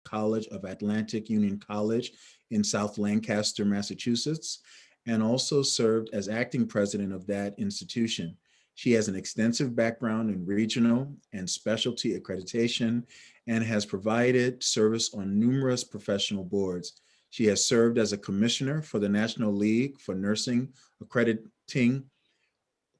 College of Atlantic Union College in South Lancaster, Massachusetts, and also served as acting president of that institution. She has an extensive background in regional and specialty accreditation and has provided service on numerous professional boards. She has served as a commissioner for the National League for Nursing Accrediting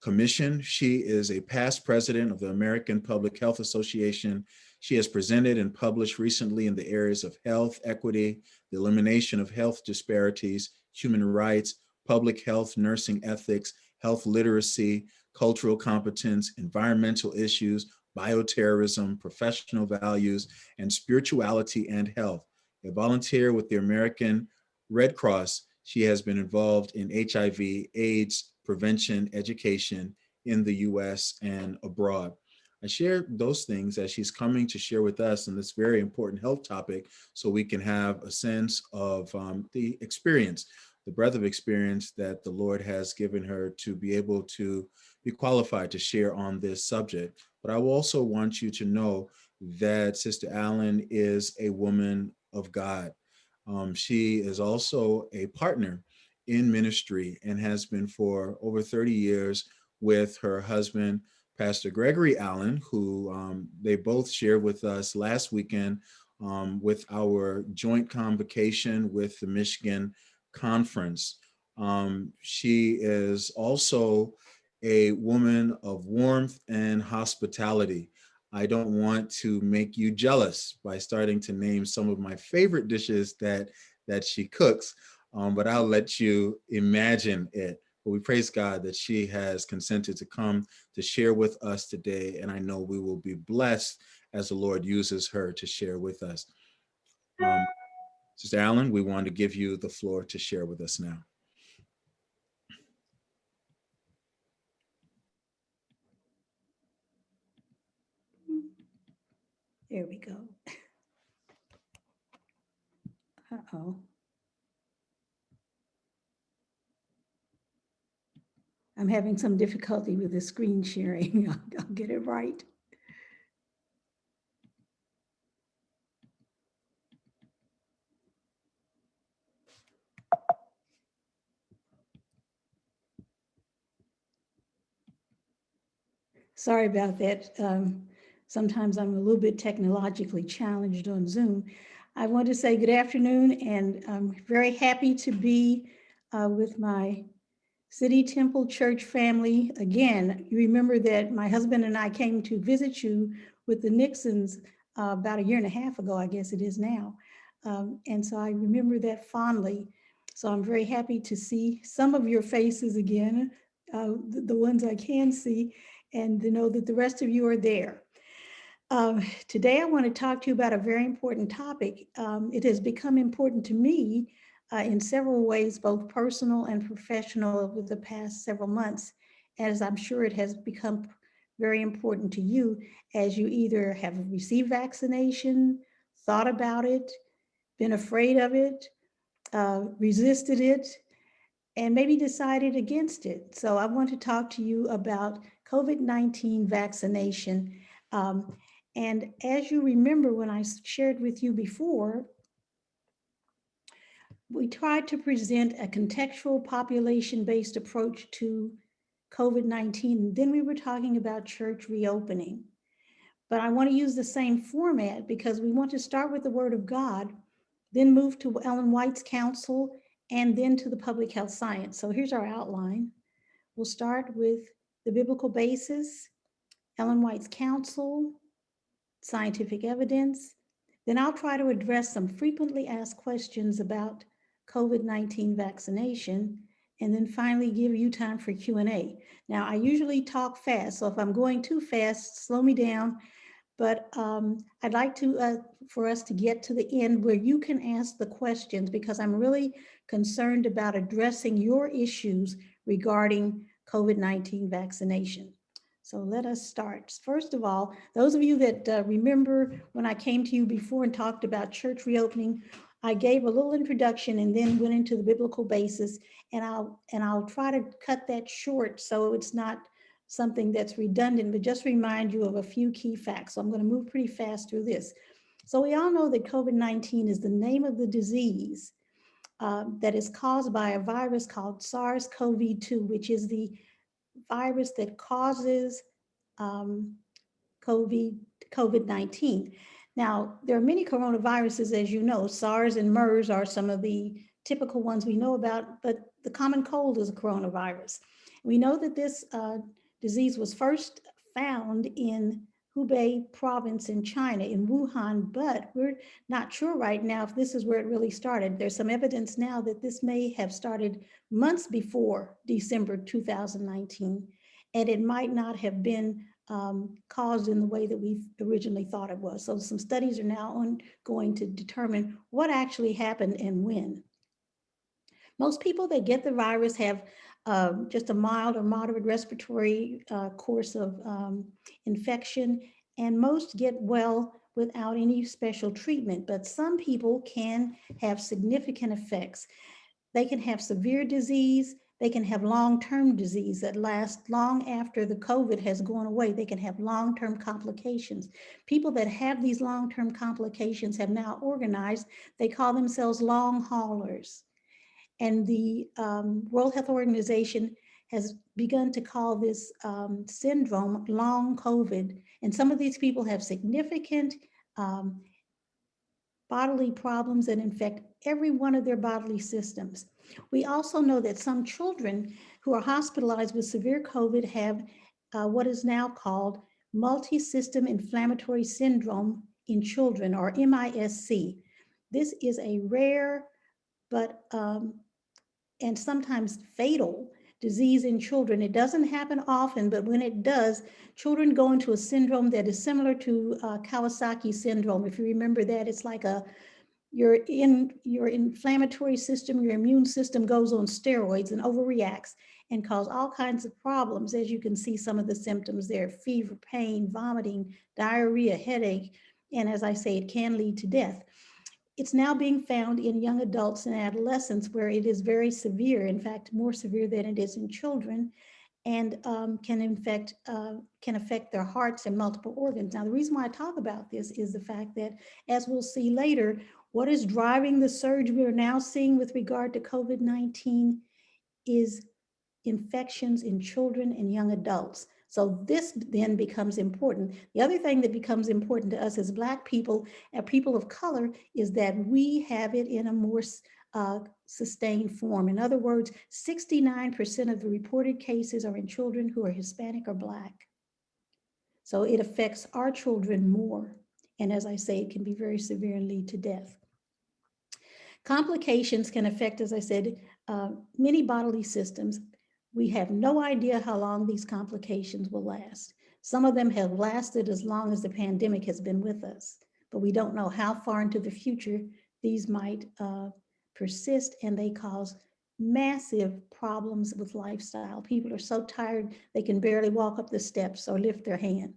Commission. She is a past president of the American Public Health Association. She has presented and published recently in the areas of health equity, the elimination of health disparities, human rights, public health, nursing ethics, health literacy, cultural competence, environmental issues, bioterrorism, professional values, and spirituality and health. A volunteer with the American Red Cross, she has been involved in HIV, AIDS, prevention, education in the US and abroad. I share those things as she's coming to share with us on this very important health topic so we can have a sense of the experience, the breadth of experience that the Lord has given her to be able to be qualified to share on this subject. But I also want you to know that Sister Allen is a woman of God. She is also a partner in ministry and has been for over 30 years with her husband, Pastor Gregory Allen, who they both shared with us last weekend with our joint convocation with the Michigan Conference. She is also a woman of warmth and hospitality. I don't want to make you jealous by starting to name some of my favorite dishes that she cooks, but I'll let you imagine it. But we praise God that she has consented to come to share with us today, and I know we will be blessed as the Lord uses her to share with us. Sister Allen, we want to give you the floor to share with us now. There we go. Uh-oh. I'm having some difficulty with the screen sharing. I'll get it right. Sorry about that. Sometimes I'm a little bit technologically challenged on Zoom. I want to say good afternoon, and I'm very happy to be with my City Temple Church family. Again, you remember that my husband and I came to visit you with the Nixons about a year and a half ago, I guess it is now. And so I remember that fondly. So I'm very happy to see some of your faces again, the ones I can see, and to know that the rest of you are there. Today, I want to talk to you about a very important topic. It has become important to me in several ways, both personal and professional, over the past several months, as I'm sure it has become very important to you as you either have received vaccination, thought about it, been afraid of it, resisted it, and maybe decided against it. So I want to talk to you about COVID-19 vaccination. And as you remember, when I shared with you before, we tried to present a contextual population-based approach to COVID-19. Then we were talking about church reopening. But I want to use the same format because we want to start with the Word of God, then move to Ellen White's counsel, and then to the public health science. So here's our outline. We'll start with the biblical basis, Ellen White's counsel, scientific evidence. Then I'll try to address some frequently asked questions about COVID-19 vaccination, and then finally give you time for Q&A. Now, I usually talk fast, so if I'm going too fast, slow me down. But I'd like to for us to get to the end where you can ask the questions, because I'm really concerned about addressing your issues regarding COVID-19 vaccination. So let us start. First of all, those of you that remember when I came to you before and talked about church reopening, I gave a little introduction and then went into the biblical basis, and I'll try to cut that short so it's not something that's redundant, but just remind you of a few key facts. So I'm going to move pretty fast through this. So we all know that COVID-19 is the name of the disease that is caused by a virus called SARS-CoV-2, which is the virus that causes um, COVID, COVID-19. Now, there are many coronaviruses, as you know. SARS and MERS are some of the typical ones we know about, but the common cold is a coronavirus. We know that this disease was first found in Hubei province in China, in Wuhan, but we're not sure right now if this is where it really started. There's some evidence now that this may have started months before December 2019, and it might not have been caused in the way that we originally thought it was. So some studies are now ongoing to determine what actually happened and when. Most people that get the virus have just a mild or moderate respiratory course of infection, and most get well without any special treatment. But some people can have significant effects. They can have severe disease. They can have long-term disease that lasts long after the COVID has gone away. They can have long-term complications. People that have these long-term complications have now organized. They call themselves long haulers. And the World Health Organization has begun to call this syndrome long COVID. And some of these people have significant um, bodily problems that infect every one of their bodily systems. We also know that some children who are hospitalized with severe COVID have what is now called multi-system inflammatory syndrome in children, or MISC. This is a rare but and sometimes fatal disease in children. It doesn't happen often, but when it does, children go into a syndrome that is similar to Kawasaki syndrome. If you remember that, it's like your inflammatory system, your immune system goes on steroids and overreacts and cause all kinds of problems. As you can see, some of the symptoms there: fever, pain, vomiting, diarrhea, headache, and as I say, it can lead to death. It's now being found in young adults and adolescents where it is very severe, in fact, more severe than it is in children, and can affect their hearts and multiple organs. Now, the reason why I talk about this is the fact that, as we'll see later, what is driving the surge we are now seeing with regard to COVID-19 is infections in children and young adults. So this then becomes important. The other thing that becomes important to us as Black people and people of color is that we have it in a more sustained form. In other words, 69% of the reported cases are in children who are Hispanic or Black. So it affects our children more. And as I say, it can be very severe and lead to death. Complications can affect, as I said, many bodily systems. We have no idea how long these complications will last. Some of them have lasted as long as the pandemic has been with us, but we don't know how far into the future these might persist, and they cause massive problems with lifestyle. People are so tired they can barely walk up the steps or lift their hand,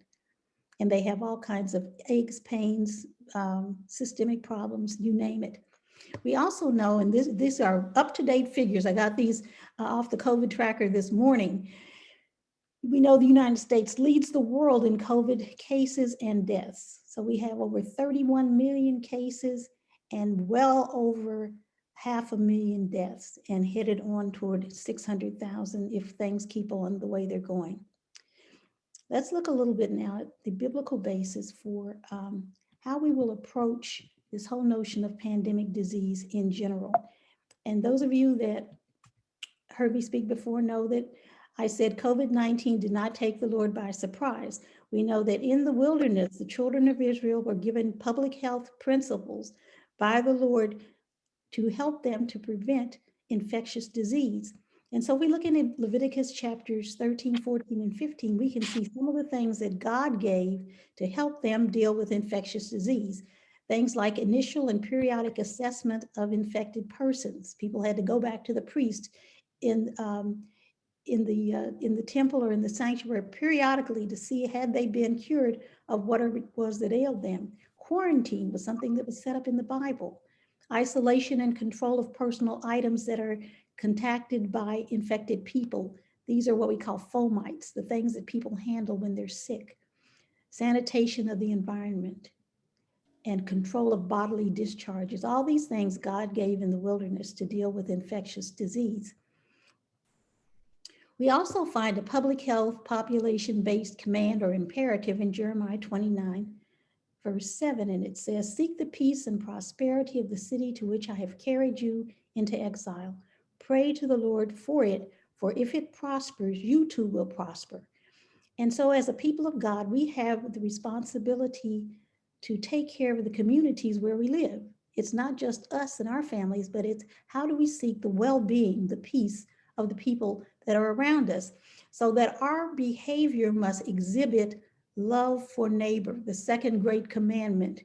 and they have all kinds of aches, pains, systemic problems, you name it. We also know, and these are up-to-date figures, I got these off the COVID tracker this morning. We know the United States leads the world in COVID cases and deaths. So we have over 31 million cases and well over 500,000 deaths, and headed on toward 600,000 if things keep on the way they're going. Let's look a little bit now at the biblical basis for how we will approach this whole notion of pandemic disease in general. And those of you that heard me speak before know that I said COVID-19 did not take the Lord by surprise. We know that in the wilderness, the children of Israel were given public health principles by the Lord to help them to prevent infectious disease. And so we look in Leviticus chapters 13, 14, and 15, we can see some of the things that God gave to help them deal with infectious disease. Things like initial and periodic assessment of infected persons. People had to go back to the priest in the temple or in the sanctuary periodically to see had they been cured of whatever it was that ailed them. Quarantine was something that was set up in the Bible. Isolation and control of personal items that are contacted by infected people. These are what we call fomites, the things that people handle when they're sick. Sanitation of the environment. and control of bodily discharges. All these things God gave in the wilderness to deal with infectious disease. We also find a public health population-based command or imperative in Jeremiah 29, verse 7, and it says, "Seek the peace and prosperity of the city to which I have carried you into exile. Pray to the Lord for it, for if it prospers, you too will prosper." And so as a people of God, we have the responsibility to take care of the communities where we live. It's not just us and our families, but it's how do we seek the well-being, the peace of the people that are around us, so that our behavior must exhibit love for neighbor, the second great commandment.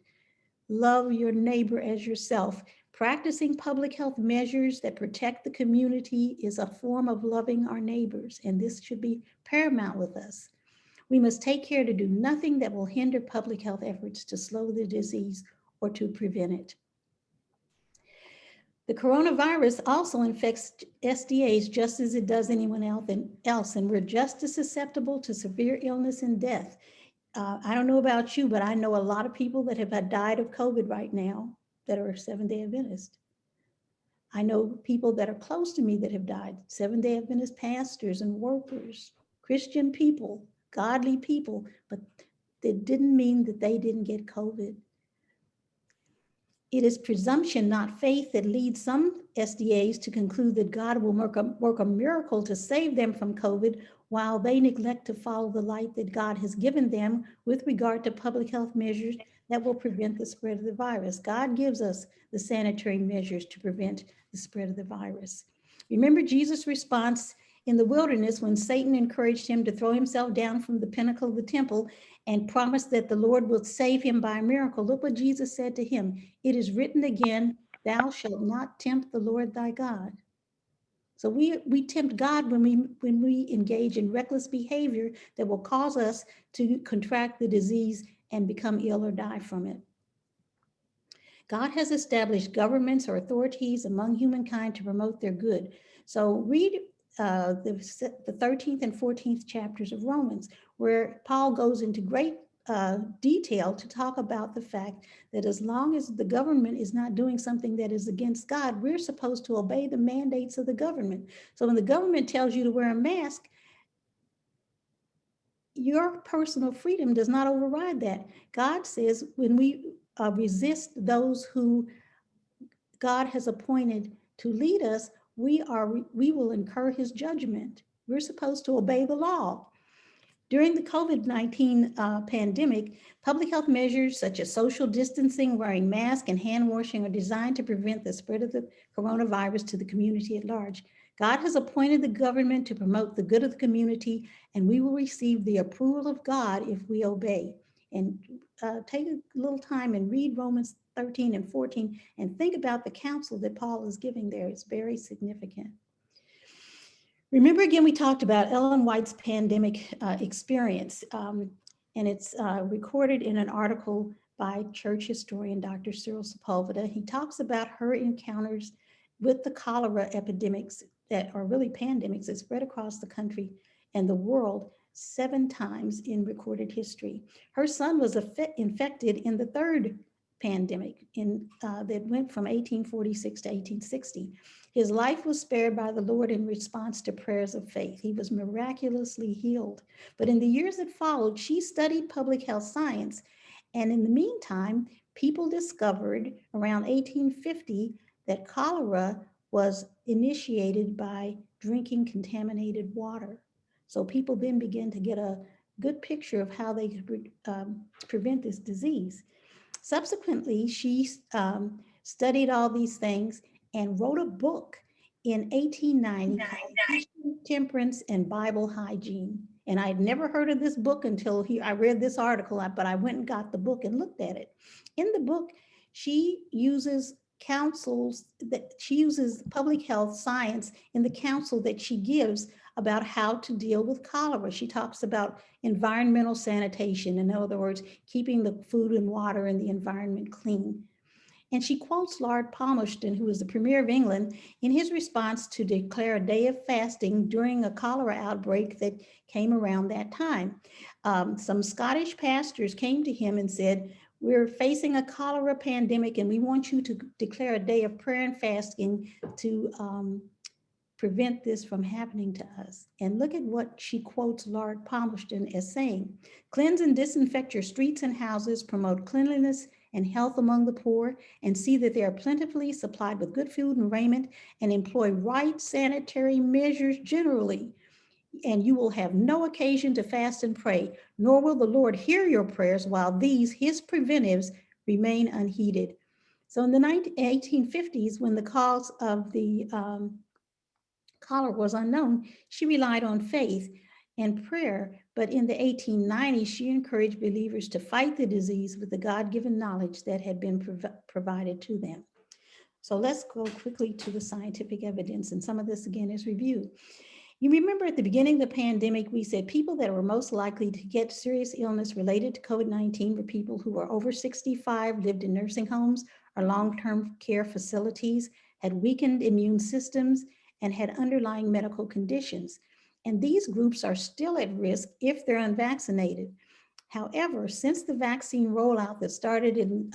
Love your neighbor as yourself. Practicing public health measures that protect the community is a form of loving our neighbors, and this should be paramount with us. We must take care to do nothing that will hinder public health efforts to slow the disease or to prevent it. The coronavirus also infects SDAs just as it does anyone else, and we're just as susceptible to severe illness and death. I don't know about you, but I know a lot of people that have died of COVID right now that are Seventh-day Adventists. I know people that are close to me that have died, Seventh-day Adventist pastors and workers, Christian people, godly people, but that didn't mean that they didn't get COVID. It is presumption, not faith, that leads some SDAs to conclude that God will work a miracle to save them from COVID while they neglect to follow the light that God has given them with regard to public health measures that will prevent the spread of the virus. God gives us the sanitary measures to prevent the spread of the virus. Remember Jesus' response in the wilderness when Satan encouraged him to throw himself down from the pinnacle of the temple and promised that the Lord would save him by a miracle. Look what Jesus said to him. "It is written again, thou shalt not tempt the Lord thy God." So we tempt God when we engage in reckless behavior that will cause us to contract the disease and become ill or die from it. God has established governments or authorities among humankind to promote their good. So read the 13th and 14th chapters of Romans, where Paul goes into great detail to talk about the fact that as long as the government is not doing something that is against God, we're supposed to obey the mandates of the government. So when the government tells you to wear a mask, your personal freedom does not override that. God says when we resist those who God has appointed to lead us, we will incur his judgment. We're supposed to obey the law. During the COVID-19 pandemic, public health measures such as social distancing, wearing masks, and hand washing are designed to prevent the spread of the coronavirus to the community at large. God has appointed the government to promote the good of the community, and we will receive the approval of God if we obey. And take a little time and read Romans 13 and 14 and think about the counsel that Paul is giving there. It's very significant. Remember again, we talked about Ellen White's pandemic experience, and it's recorded in an article by church historian Dr. Cyril Sepulveda. He talks about her encounters with the cholera epidemics that are really pandemics that spread across the country and the world 7 times in recorded history. Her son was infected in the third pandemic that went from 1846 to 1860. His life was spared by the Lord in response to prayers of faith. He was miraculously healed. But in the years that followed, she studied public health science. And in the meantime, people discovered around 1850 that cholera was initiated by drinking contaminated water. So people then began to get a good picture of how they could prevent this disease. Subsequently, she studied all these things and wrote a book in 1890 called Christian Temperance and Bible Hygiene. And I'd never heard of this book until I read this article, but I went and got the book and looked at it. In the book, she uses public health science in the counsel that she gives about how to deal with cholera. She talks about environmental sanitation, in other words, keeping the food and water and the environment clean. And she quotes Lord Palmerston, who was the Premier of England, in his response to declare a day of fasting during a cholera outbreak that came around that time. Some Scottish pastors came to him and said, We're facing a cholera pandemic, and we want you to declare a day of prayer and fasting to prevent this from happening to us. And look at what she quotes Lord Palmerston as saying: cleanse and disinfect your streets and houses, promote cleanliness and health among the poor, and see that they are plentifully supplied with good food and raiment, and employ right sanitary measures generally. And you will have no occasion to fast and pray, nor will the Lord hear your prayers while these, his preventives, remain unheeded. So in the 1850s, when the cause of the cholera was unknown, she relied on faith and prayer. But in the 1890s, she encouraged believers to fight the disease with the God-given knowledge that had been provided to them. So let's go quickly to the scientific evidence. And some of this, again, is review. You remember at the beginning of the pandemic, we said people that were most likely to get serious illness related to COVID-19 were people who were over 65, lived in nursing homes or long-term care facilities, had weakened immune systems, and had underlying medical conditions. And these groups are still at risk if they're unvaccinated. However, since the vaccine rollout that started in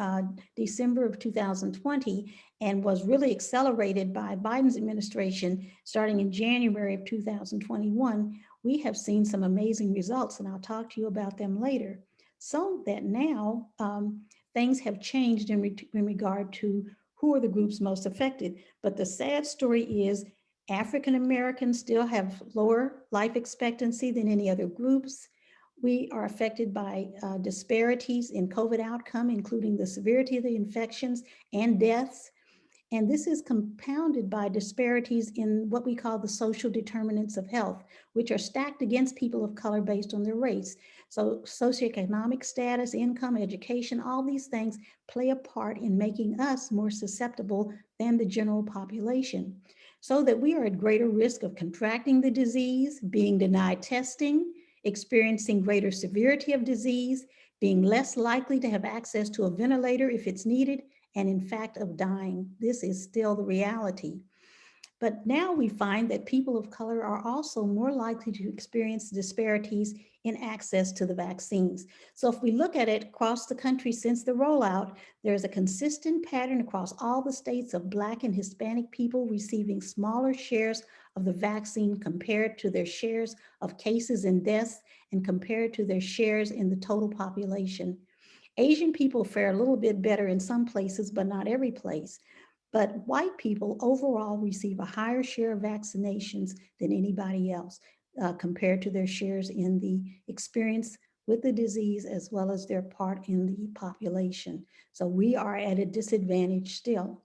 December of 2020 and was really accelerated by Biden's administration starting in January of 2021, we have seen some amazing results, and I'll talk to you about them later. So that now things have changed in regard to who are the groups most affected. But the sad story is African Americans still have lower life expectancy than any other groups. We are affected by disparities in COVID outcome, including the severity of the infections and deaths. And this is compounded by disparities in what we call the social determinants of health, which are stacked against people of color based on their race. So socioeconomic status, income, education, all these things play a part in making us more susceptible than the general population. So that we are at greater risk of contracting the disease, being denied testing, experiencing greater severity of disease, being less likely to have access to a ventilator if it's needed, and in fact of dying. This is still the reality. But now we find that people of color are also more likely to experience disparities in access to the vaccines. So if we look at it across the country since the rollout, there's a consistent pattern across all the states of Black and Hispanic people receiving smaller shares of the vaccine compared to their shares of cases and deaths and compared to their shares in the total population. Asian people fare a little bit better in some places, but not every place. But white people overall receive a higher share of vaccinations than anybody else compared to their shares in the experience with the disease as well as their part in the population. So we are at a disadvantage still.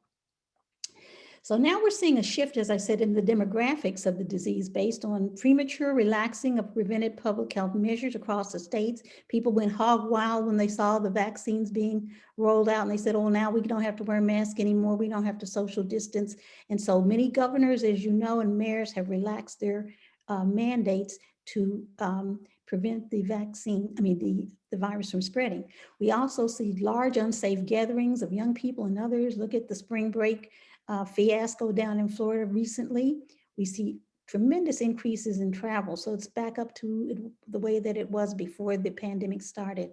So now we're seeing a shift, as I said, in the demographics of the disease based on premature relaxing of preventive public health measures across the states. People went hog wild when they saw the vaccines being rolled out and they said, oh, now we don't have to wear masks anymore. We don't have to social distance. And so many governors, as you know, and mayors have relaxed their mandates to prevent the the virus from spreading. We also see large unsafe gatherings of young people and others. Look at the spring break fiasco down in Florida recently. We see tremendous increases in travel. So it's back up to the way that it was before the pandemic started.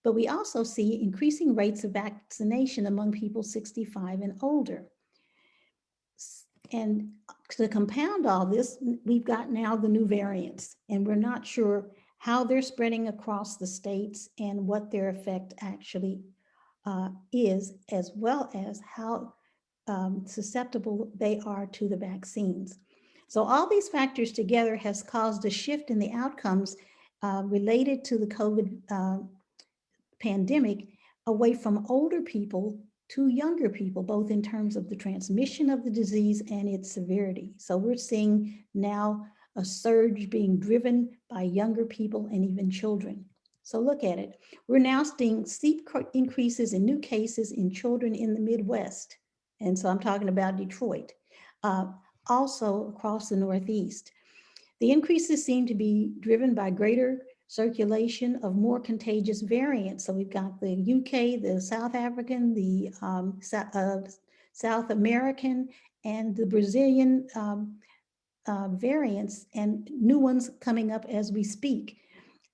But we also see increasing rates of vaccination among people 65 and older. And to compound all this, we've got now the new variants, and we're not sure how they're spreading across the states and what their effect actually is, as well as how susceptible they are to the vaccines. So all these factors together has caused a shift in the outcomes related to the COVID pandemic away from older people to younger people, both in terms of the transmission of the disease and its severity. So we're seeing now a surge being driven by younger people and even children. So look at it. We're now seeing steep increases in new cases in children in the Midwest. And so I'm talking about Detroit, also across the Northeast. The increases seem to be driven by greater circulation of more contagious variants. So we've got the UK, the South African, the South American, and the Brazilian variants, and new ones coming up as we speak.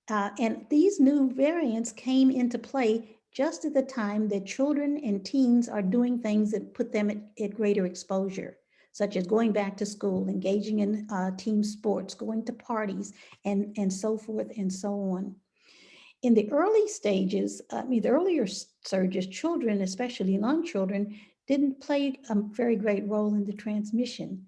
And these new variants came into play just at the time that children and teens are doing things that put them at greater exposure, such as going back to school, engaging in team sports, going to parties, and so forth and so on. In the early stages, the earlier surges, children, especially young children, didn't play a very great role in the transmission.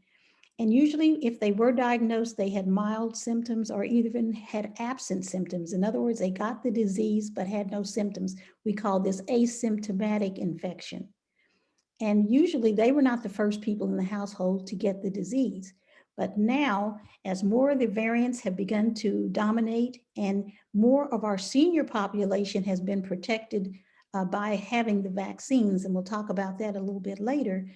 And usually, if they were diagnosed, they had mild symptoms or even had absent symptoms. In other words, they got the disease but had no symptoms. We call this asymptomatic infection. And usually, they were not the first people in the household to get the disease. But now, as more of the variants have begun to dominate and more of our senior population has been protected by having the vaccines, and we'll talk about that a little bit later,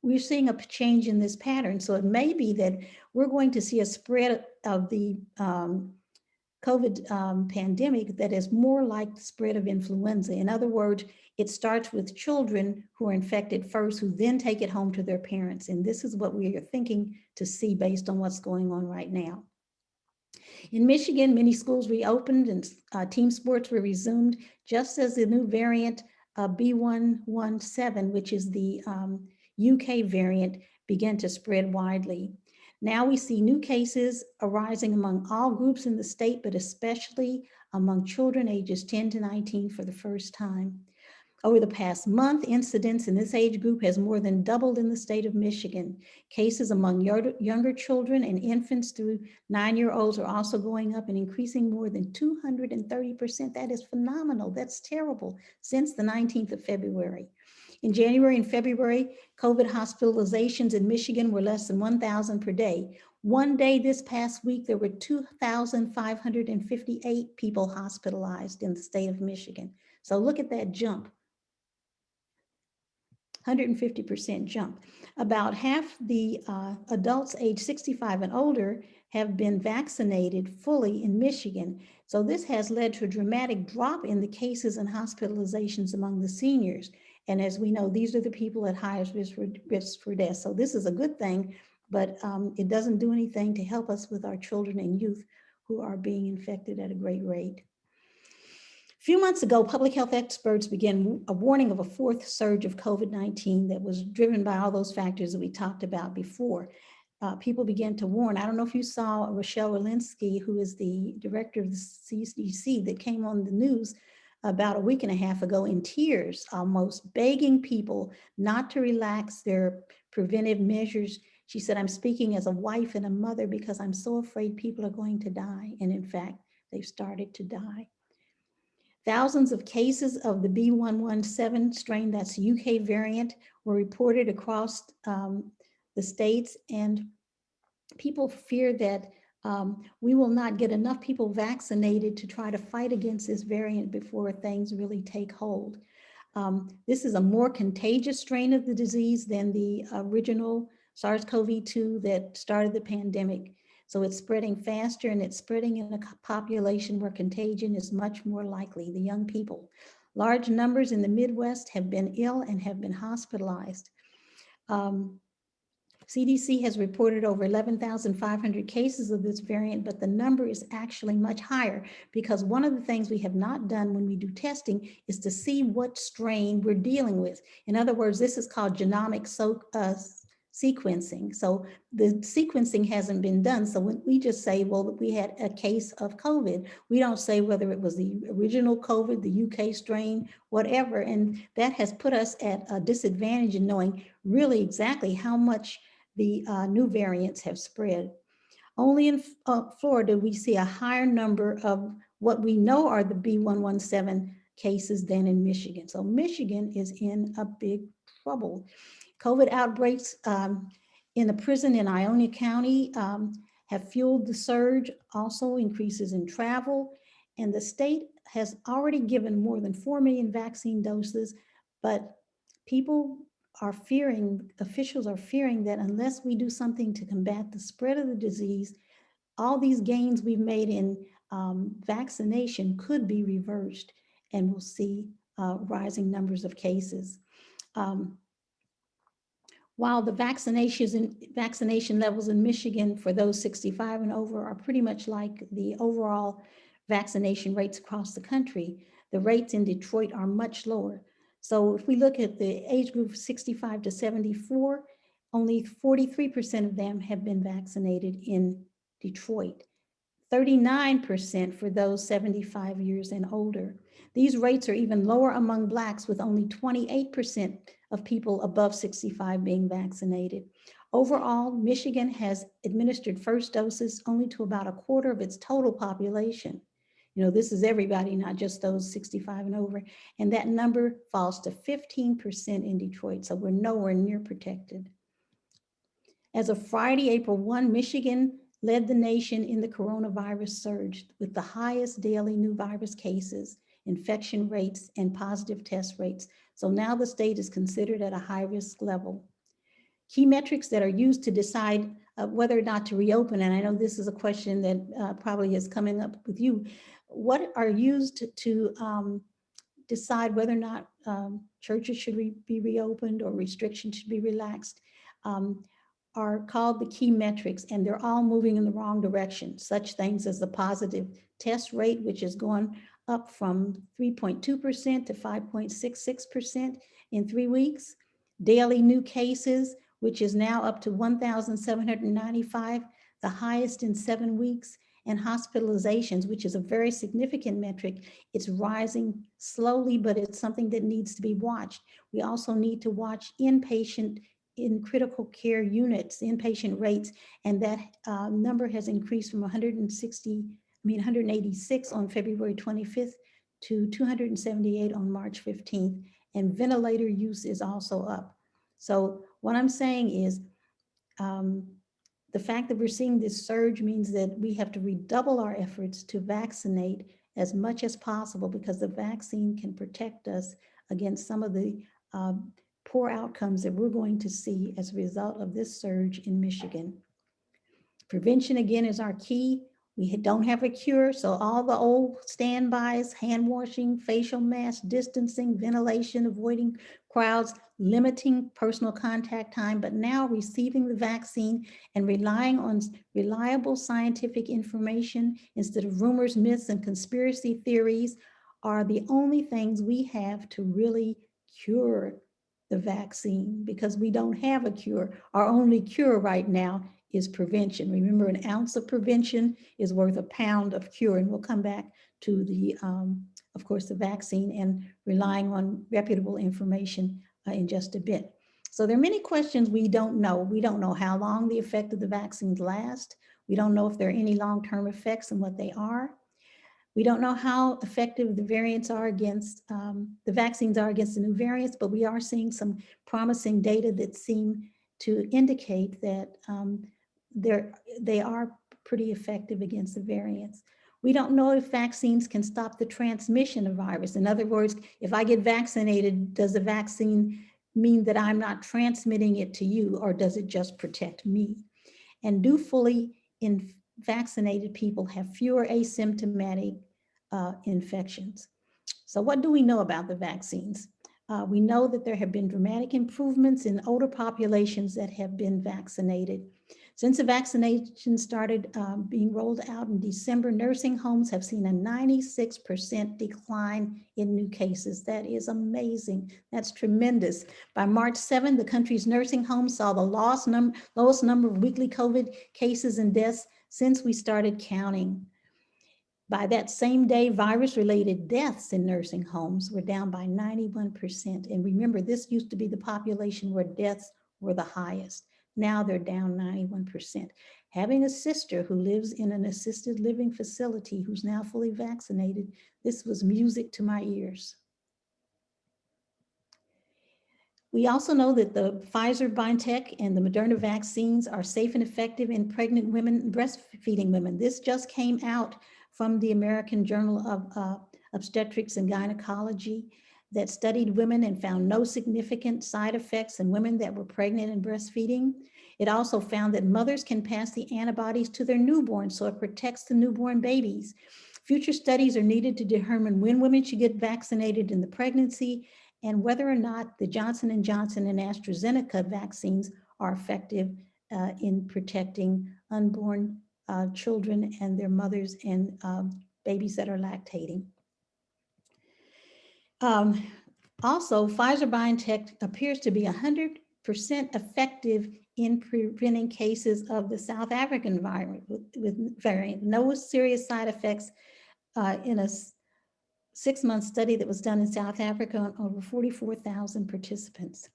we're seeing a change in this pattern. So it may be that we're going to see a spread of the COVID pandemic that is more like the spread of influenza. In other words, it starts with children who are infected first, who then take it home to their parents. And this is what we are thinking to see based on what's going on right now. In Michigan, many schools reopened and team sports were resumed, just as the new variant B117, which is the UK variant, began to spread widely. Now we see new cases arising among all groups in the state, but especially among children ages 10 to 19 for the first time. Over the past month, incidence in this age group has more than doubled in the state of Michigan. Cases among younger children and infants through 9-year-olds are also going up and increasing more than 230%. That is phenomenal. That's terrible. Since the 19th of February. In January and February, COVID hospitalizations in Michigan were less than 1,000 per day. One day this past week, there were 2,558 people hospitalized in the state of Michigan. So look at that jump. 150% jump. About half the adults age 65 and older have been vaccinated fully in Michigan. So this has led to a dramatic drop in the cases and hospitalizations among the seniors. And as we know, these are the people at highest risk for death. So this is a good thing, but it doesn't do anything to help us with our children and youth who are being infected at a great rate. A few months ago, public health experts began a warning of a fourth surge of COVID-19 that was driven by all those factors that we talked about before. People began to warn. I don't know if you saw Rochelle Walensky, who is the director of the CDC, that came on the news about a week and a half ago in tears, almost begging people not to relax their preventive measures. She said, "I'm speaking as a wife and a mother because I'm so afraid people are going to die." And in fact, they've started to die. Thousands of cases of the B117 strain, that's UK variant, were reported across the states, and people fear that we will not get enough people vaccinated to try to fight against this variant before things really take hold. This is a more contagious strain of the disease than the original SARS-CoV-2 that started the pandemic. So it's spreading faster, and it's spreading in a population where contagion is much more likely, the young people. Large numbers in the Midwest have been ill and have been hospitalized. CDC has reported over 11,500 cases of this variant, but the number is actually much higher because one of the things we have not done when we do testing is to see what strain we're dealing with. In other words, this is called genomic sequencing. So the sequencing hasn't been done. So when we just say, well, we had a case of COVID, we don't say whether it was the original COVID, the UK strain, whatever. And that has put us at a disadvantage in knowing really exactly how much the new variants have spread. Only in Florida, we see a higher number of what we know are the B117 cases than in Michigan. So Michigan is in a big trouble. COVID outbreaks in a prison in Ionia County have fueled the surge, also increases in travel. And the state has already given more than 4 million vaccine doses, but people are fearing, officials are fearing that unless we do something to combat the spread of the disease, all these gains we've made in vaccination could be reversed, and we'll see rising numbers of cases. While the vaccination levels in Michigan for those 65 and over are pretty much like the overall vaccination rates across the country, The rates in Detroit are much lower. So if we look at the age group 65 to 74, only 43% of them have been vaccinated in Detroit. 39% for those 75 years and older. These rates are even lower among Blacks, with only 28% of people above 65 being vaccinated. Overall, Michigan has administered first doses only to about a quarter of its total population. You know, this is everybody, not just those 65 and over. And that number falls to 15% in Detroit, so we're nowhere near protected. As of Friday, April 1, Michigan led the nation in the coronavirus surge with the highest daily new virus cases, infection rates, and positive test rates. So now the state is considered at a high risk level. Key metrics that are used to decide whether or not to reopen, and I know this is a question that probably is coming up with you, what are used to decide whether or not churches should be reopened or restrictions should be relaxed, are called the key metrics, and they're all moving in the wrong direction. Such things as the positive test rate, which has gone up from 3.2% to 5.66% in 3 weeks. Daily new cases, which is now up to 1,795, the highest in 7 weeks. And hospitalizations, which is a very significant metric. It's rising slowly, but it's something that needs to be watched. We also need to watch inpatient in critical care units, inpatient rates, and that number has increased from 186 on February 25th to 278 on March 15th, and ventilator use is also up. So what I'm saying is, the fact that we're seeing this surge means that we have to redouble our efforts to vaccinate as much as possible, because the vaccine can protect us against some of the poor outcomes that we're going to see as a result of this surge in Michigan. Prevention, again, is our key. We don't have a cure, so all the old standbys, hand washing, facial mask, distancing, ventilation, avoiding crowds, limiting personal contact time, but now receiving the vaccine and relying on reliable scientific information instead of rumors, myths, and conspiracy theories are the only things we have to really cure the vaccine, because we don't have a cure. Our only cure right now is prevention. Remember, an ounce of prevention is worth a pound of cure, and we'll come back to the, of course, the vaccine and relying on reputable information in just a bit. So there are many questions we don't know. We don't know how long the effect of the vaccines last. We don't know if there are any long-term effects and what they are. We don't know how effective the variants are against, the vaccines are against the new variants, but we are seeing some promising data that seem to indicate that they are pretty effective against the variants. We don't know if vaccines can stop the transmission of virus. In other words, if I get vaccinated, does the vaccine mean that I'm not transmitting it to you, or does it just protect me? And do fully vaccinated people have fewer asymptomatic infections? So what do we know about the vaccines? We know that there have been dramatic improvements in older populations that have been vaccinated. Since the vaccination started being rolled out in December, nursing homes have seen a 96% decline in new cases. That is amazing. That's tremendous. By March 7, the country's nursing homes saw the lowest number of weekly COVID cases and deaths since we started counting. By that same day, virus-related deaths in nursing homes were down by 91%. And remember, this used to be the population where deaths were the highest. Now they're down 91%. Having a sister who lives in an assisted living facility who's now fully vaccinated, this was music to my ears. We also know that the Pfizer-BioNTech and the Moderna vaccines are safe and effective in pregnant women and breastfeeding women. This just came out from the American Journal of Obstetrics and Gynecology that studied women and found no significant side effects in women that were pregnant and breastfeeding. It also found that mothers can pass the antibodies to their newborns, so it protects the newborn babies. Future studies are needed to determine when women should get vaccinated in the pregnancy and whether or not the Johnson & Johnson and AstraZeneca vaccines are effective in protecting unborn children and their mothers and babies that are lactating. Also, Pfizer-BioNTech appears to be 100% effective in preventing cases of the South African with variant. No serious side effects in a 6-month study that was done in South Africa on over 44,000 participants.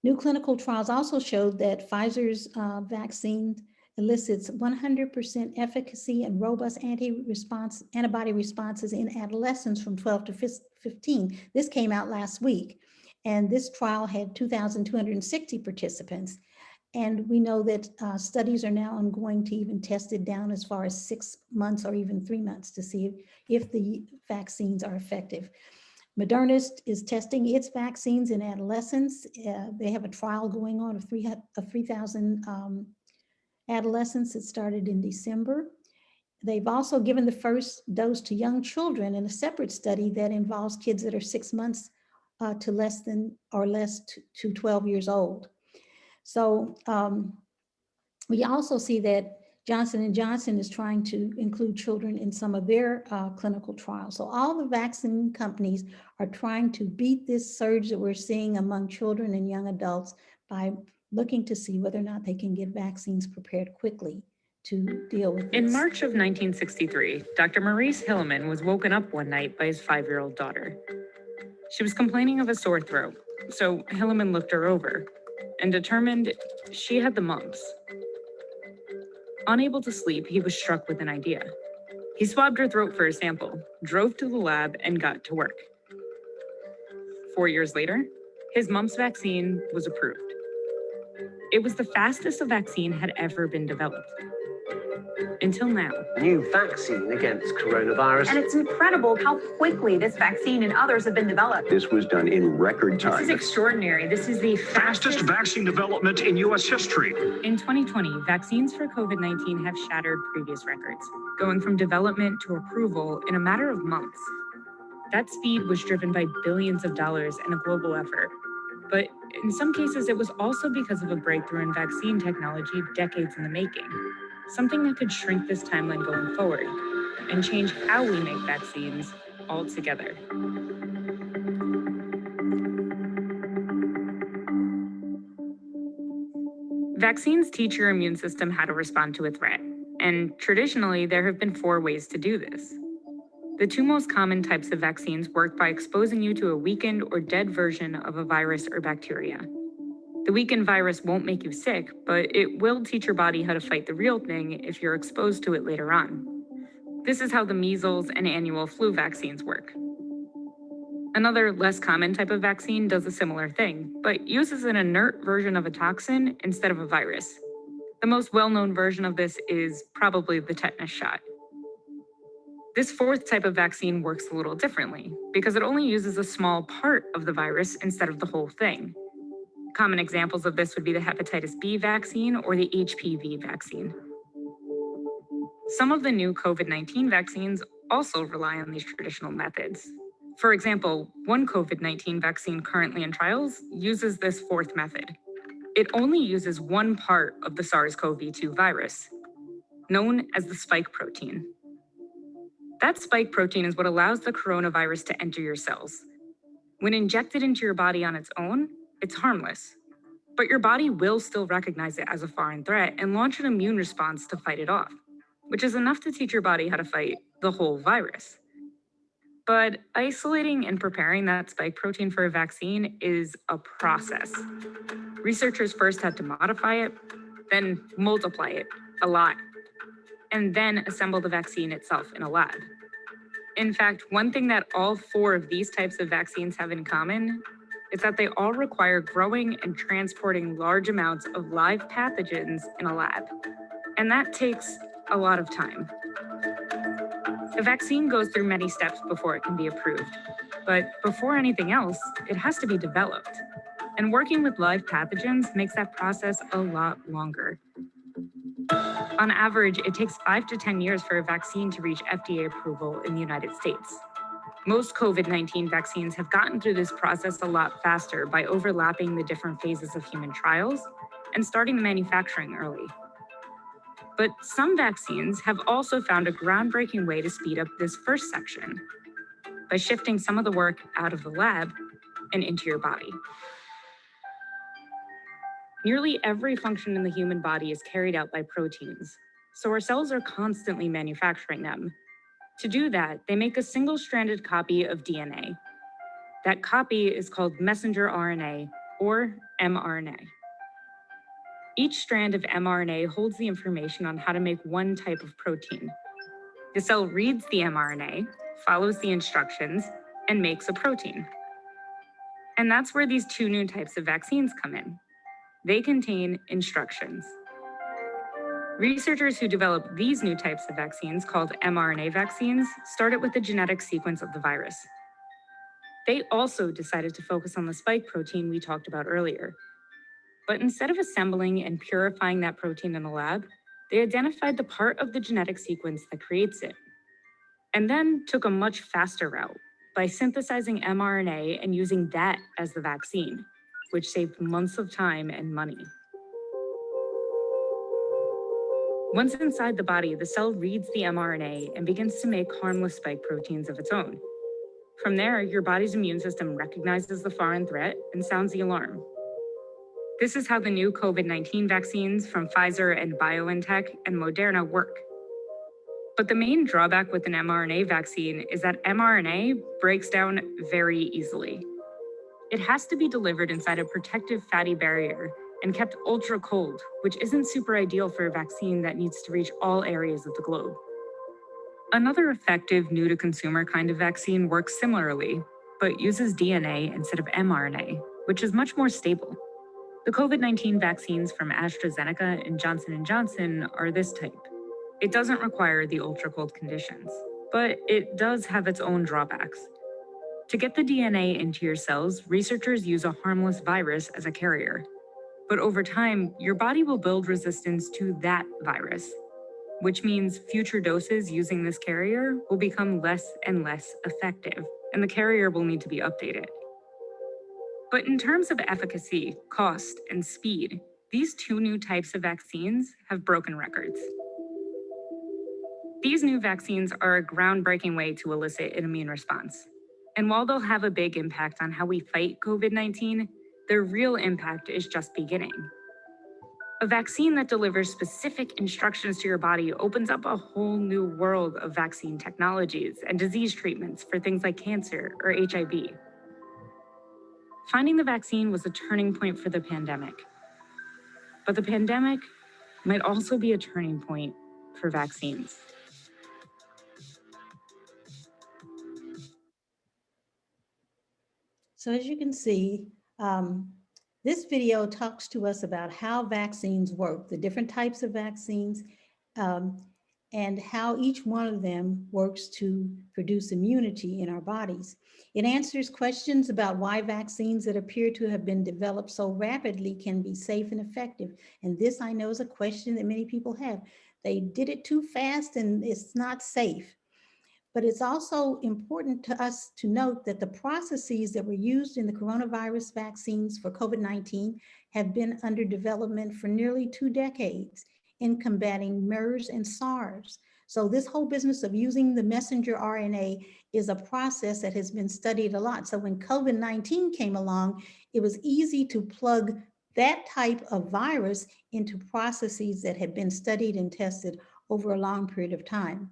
New clinical trials also showed that Pfizer's vaccine elicits 100% efficacy and robust antibody responses in adolescents from 12 to 15. This came out last week, and this trial had 2,260 participants. And we know that studies are now ongoing to even test it down as far as 6 months or even 3 months to see if the vaccines are effective. Moderna is testing its vaccines in adolescents. They have a trial going on of 3,000 adolescents that started in December. They've also given the first dose to young children in a separate study that involves kids that are 6 months to less to 12 years old. So we also see that Johnson & Johnson is trying to include children in some of their clinical trials. So all the vaccine companies are trying to beat this surge that we're seeing among children and young adults by looking to see whether or not they can get vaccines prepared quickly to deal with this. In March of 1963, Dr. Maurice Hilleman was woken up one night by his 5-year-old daughter. She was complaining of a sore throat, so Hilleman looked her over and determined she had the mumps. Unable to sleep, he was struck with an idea. He swabbed her throat for a sample, drove to the lab, and got to work. 4 years later, his mumps vaccine was approved. It was the fastest a vaccine had ever been developed. Until now. New vaccine against coronavirus. And it's incredible how quickly this vaccine and others have been developed. This was done in record time. This is extraordinary. This is the fastest vaccine development in U.S. history. In 2020, vaccines for COVID-19 have shattered previous records, going from development to approval in a matter of months. That speed was driven by billions of dollars and a global effort. But in some cases, it was also because of a breakthrough in vaccine technology decades in the making. Something that could shrink this timeline going forward and change how we make vaccines altogether. Vaccines teach your immune system how to respond to a threat, and traditionally, there have been 4 ways to do this. The 2 most common types of vaccines work by exposing you to a weakened or dead version of a virus or bacteria. The weakened virus won't make you sick, but it will teach your body how to fight the real thing if you're exposed to it later on. This is how the measles and annual flu vaccines work. Another less common type of vaccine does a similar thing, but uses an inert version of a toxin instead of a virus. The most well-known version of this is probably the tetanus shot. This 4th type of vaccine works a little differently because it only uses a small part of the virus instead of the whole thing. Common examples of this would be the hepatitis B vaccine or the HPV vaccine. Some of the new COVID-19 vaccines also rely on these traditional methods. For example, one COVID-19 vaccine currently in trials uses this 4th method. It only uses one part of the SARS-CoV-2 virus, known as the spike protein. That spike protein is what allows the coronavirus to enter your cells. When injected into your body on its own, it's harmless, but your body will still recognize it as a foreign threat and launch an immune response to fight it off, which is enough to teach your body how to fight the whole virus. But isolating and preparing that spike protein for a vaccine is a process. Researchers first had to modify it, then multiply it a lot, and then assemble the vaccine itself in a lab. In fact, one thing that all 4 of these types of vaccines have in common is that they all require growing and transporting large amounts of live pathogens in a lab. And that takes a lot of time. The vaccine goes through many steps before it can be approved. But before anything else, it has to be developed. And working with live pathogens makes that process a lot longer. On average, it takes 5 to 10 years for a vaccine to reach FDA approval in the United States. Most COVID-19 vaccines have gotten through this process a lot faster by overlapping the different phases of human trials and starting the manufacturing early. But some vaccines have also found a groundbreaking way to speed up this first section by shifting some of the work out of the lab and into your body. Nearly every function in the human body is carried out by proteins, so our cells are constantly manufacturing them. To do that, they make a single-stranded copy of DNA. That copy is called messenger RNA, or mRNA. Each strand of mRNA holds the information on how to make one type of protein. The cell reads the mRNA, follows the instructions, and makes a protein. And that's where these two new types of vaccines come in. They contain instructions. Researchers who developed these new types of vaccines, called mRNA vaccines, started with the genetic sequence of the virus. They also decided to focus on the spike protein we talked about earlier. But instead of assembling and purifying that protein in a lab, they identified the part of the genetic sequence that creates it, and then took a much faster route by synthesizing mRNA and using that as the vaccine, which saved months of time and money. Once inside the body, the cell reads the mRNA and begins to make harmless spike proteins of its own. From there, your body's immune system recognizes the foreign threat and sounds the alarm. This is how the new COVID-19 vaccines from Pfizer and BioNTech and Moderna work. But the main drawback with an mRNA vaccine is that mRNA breaks down very easily. It has to be delivered inside a protective fatty barrier and kept ultra cold, which isn't super ideal for a vaccine that needs to reach all areas of the globe. Another effective new to consumer kind of vaccine works similarly, but uses DNA instead of mRNA, which is much more stable. The COVID-19 vaccines from AstraZeneca and Johnson & Johnson are this type. It doesn't require the ultra-cold conditions, but it does have its own drawbacks. To get the DNA into your cells, researchers use a harmless virus as a carrier. But over time, your body will build resistance to that virus, which means future doses using this carrier will become less and less effective, and the carrier will need to be updated. But in terms of efficacy, cost, and speed, these two new types of vaccines have broken records. These new vaccines are a groundbreaking way to elicit an immune response. And while they'll have a big impact on how we fight COVID-19, their real impact is just beginning. A vaccine that delivers specific instructions to your body opens up a whole new world of vaccine technologies and disease treatments for things like cancer or HIV. Finding the vaccine was a turning point for the pandemic. But the pandemic might also be a turning point for vaccines. So as you can see, this video talks to us about how vaccines work, the different types of vaccines, and how each one of them works to produce immunity in our bodies. It answers questions about why vaccines that appear to have been developed so rapidly can be safe and effective. And this, I know, is a question that many people have. They did it too fast and it's not safe. But it's also important to us to note that the processes that were used in the coronavirus vaccines for COVID-19 have been under development for nearly 2 decades in combating MERS and SARS. So this whole business of using the messenger RNA is a process that has been studied a lot. So when COVID-19 came along, it was easy to plug that type of virus into processes that had been studied and tested over a long period of time.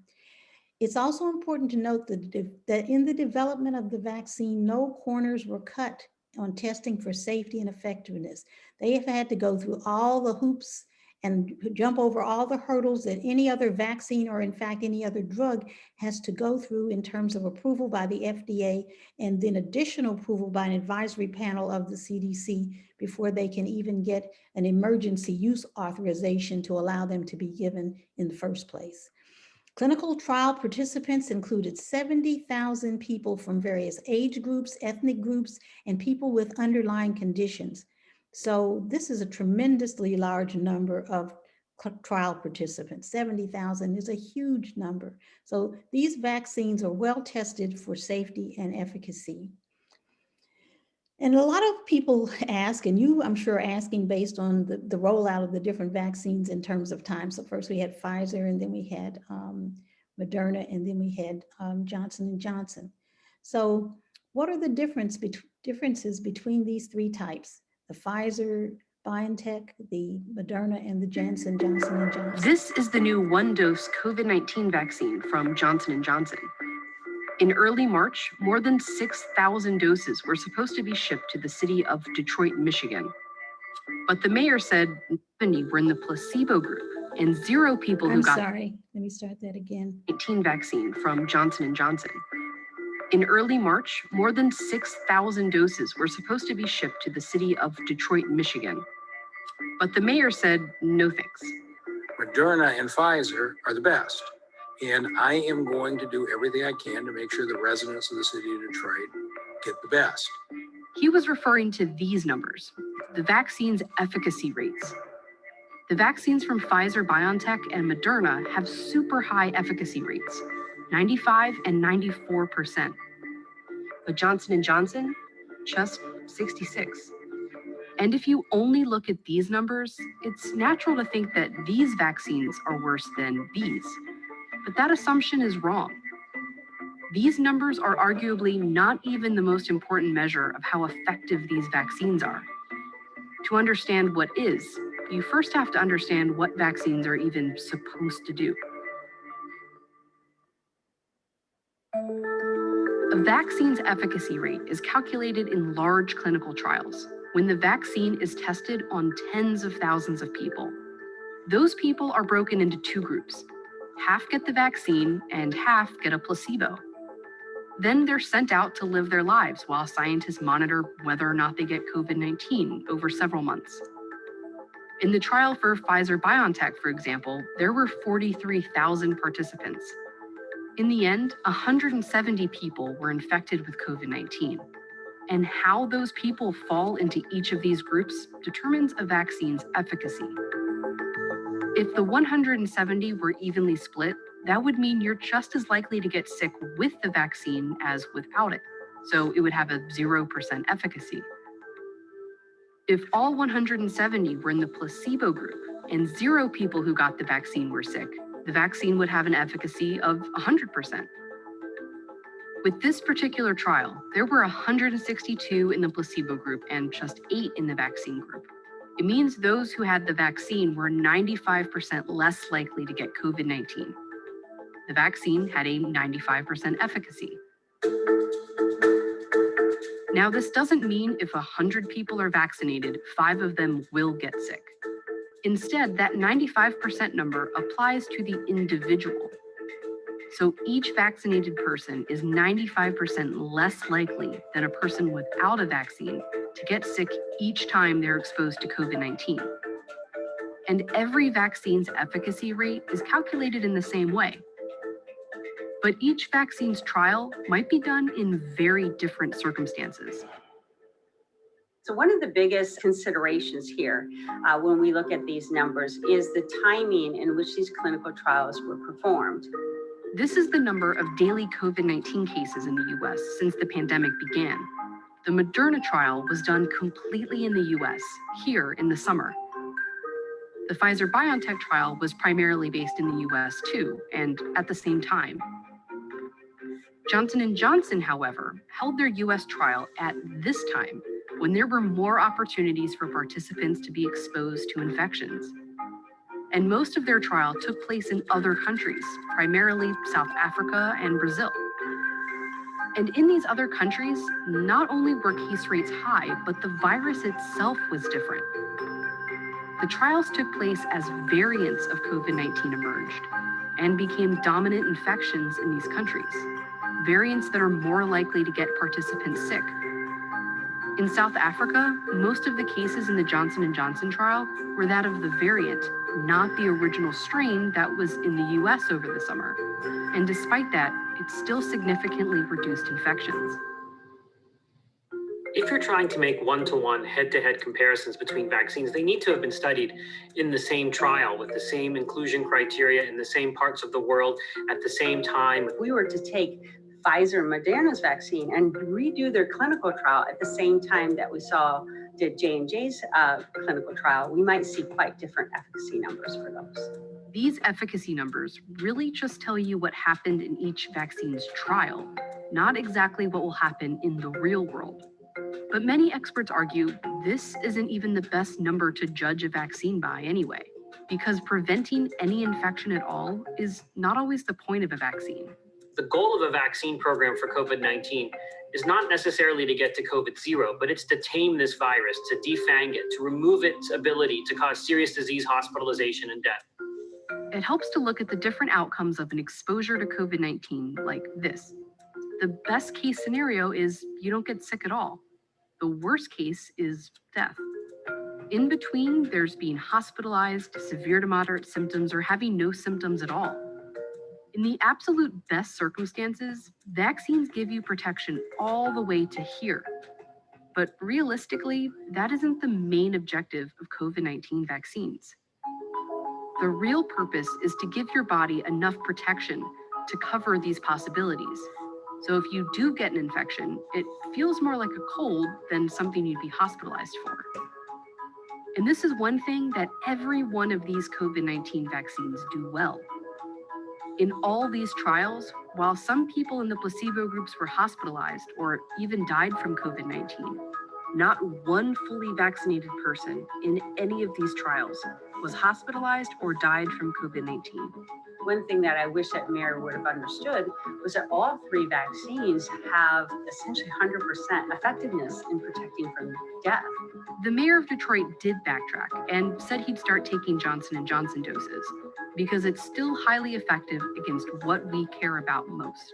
It's also important to note that in the development of the vaccine, no corners were cut on testing for safety and effectiveness. They have had to go through all the hoops and jump over all the hurdles that any other vaccine or in fact any other drug has to go through in terms of approval by the FDA and then additional approval by an advisory panel of the CDC before they can even get an emergency use authorization to allow them to be given in the first place. Clinical trial participants included 70,000 people from various age groups, ethnic groups, and people with underlying conditions. So this is a tremendously large number of trial participants. 70,000 is a huge number. So these vaccines are well tested for safety and efficacy. And a lot of people ask, and you, I'm sure, are asking based on the rollout of the different vaccines in terms of time. So first we had Pfizer, and then we had Moderna, and then we had Johnson & Johnson. So what are the differences between these three types? The Pfizer, BioNTech, the Moderna, and the Johnson & Johnson? This is the new one-dose COVID-19 vaccine from Johnson & Johnson. In early March, more than 6,000 doses were supposed to be shipped to the city of Detroit, Michigan. But the mayor said 70 were in the placebo group and 0 people who got Sorry, let me start that again. COVID-19 vaccine from Johnson & Johnson. In early March, more than 6,000 doses were supposed to be shipped to the city of Detroit, Michigan. But the mayor said, no thanks. Moderna and Pfizer are the best. And I am going to do everything I can to make sure the residents of the city of Detroit get the best. He was referring to these numbers, the vaccine's efficacy rates. The vaccines from Pfizer, BioNTech, and Moderna have super high efficacy rates, 95 and 94%. But Johnson & Johnson, just 66. And if you only look at these numbers, it's natural to think that these vaccines are worse than these. But that assumption is wrong. These numbers are arguably not even the most important measure of how effective these vaccines are. To understand what is, you first have to understand what vaccines are even supposed to do. A vaccine's efficacy rate is calculated in large clinical trials when the vaccine is tested on tens of thousands of people. Those people are broken into 2 groups. Half get the vaccine and half get a placebo. Then they're sent out to live their lives while scientists monitor whether or not they get COVID-19 over several months. In the trial for Pfizer-BioNTech, for example, there were 43,000 participants. In the end, 170 people were infected with COVID-19. And how those people fall into each of these groups determines a vaccine's efficacy. If the 170 were evenly split, that would mean you're just as likely to get sick with the vaccine as without it. So it would have a 0% efficacy. If all 170 were in the placebo group and 0 people who got the vaccine were sick, the vaccine would have an efficacy of 100%. With this particular trial, there were 162 in the placebo group and just 8 in the vaccine group. It means those who had the vaccine were 95% less likely to get COVID-19. The vaccine had a 95% efficacy. Now, this doesn't mean if 100 people are vaccinated, 5 of them will get sick. Instead, that 95% number applies to the individual. So each vaccinated person is 95% less likely than a person without a vaccine to get sick each time they're exposed to COVID-19. And every vaccine's efficacy rate is calculated in the same way. But each vaccine's trial might be done in very different circumstances. So one of the biggest considerations here when we look at these numbers is the timing in which these clinical trials were performed. This is the number of daily COVID-19 cases in the US since the pandemic began. The Moderna trial was done completely in the US, here in the summer. The Pfizer-BioNTech trial was primarily based in the US too, and at the same time. Johnson & Johnson, however, held their US trial at this time when there were more opportunities for participants to be exposed to infections. And most of their trial took place in other countries, primarily South Africa and Brazil. And in these other countries, not only were case rates high, but the virus itself was different. The trials took place as variants of COVID-19 emerged and became dominant infections in these countries, variants that are more likely to get participants sick. In South Africa, most of the cases in the Johnson & Johnson trial were that of the variant, not the original strain that was in the US over the summer. And despite that, it still significantly reduced infections. If you're trying to make one-to-one head-to-head comparisons between vaccines, they need to have been studied in the same trial with the same inclusion criteria in the same parts of the world at the same time. If we were to take Pfizer and Moderna's vaccine and redo their clinical trial at the same time that we did J&J's clinical trial, we might see quite different efficacy numbers for those. These efficacy numbers really just tell you what happened in each vaccine's trial. not exactly what will happen in the real world. But many experts argue this isn't even the best number to judge a vaccine by anyway, because preventing any infection at all is not always the point of a vaccine. The goal of a vaccine program for COVID-19 is not necessarily to get to COVID-0, but it's to tame this virus, to defang it, to remove its ability to cause serious disease, hospitalization, and death. It helps to look at the different outcomes of an exposure to COVID-19 like this. The best case scenario is you don't get sick at all. The worst case is death. In between, there's being hospitalized, severe to moderate symptoms, or having no symptoms at all. In the absolute best circumstances, vaccines give you protection all the way to here. But realistically, that isn't the main objective of COVID-19 vaccines. The real purpose is to give your body enough protection to cover these possibilities. So if you do get an infection, it feels more like a cold than something you'd be hospitalized for. And this is one thing that every one of these COVID-19 vaccines do well. In all these trials, while some people in the placebo groups were hospitalized or even died from COVID-19, not one fully vaccinated person in any of these trials was hospitalized or died from COVID-19. One thing that I wish that Mayor would have understood was that all three vaccines have essentially 100% effectiveness in protecting from death. The mayor of Detroit did backtrack and said he'd start taking Johnson & Johnson doses because it's still highly effective against what we care about most.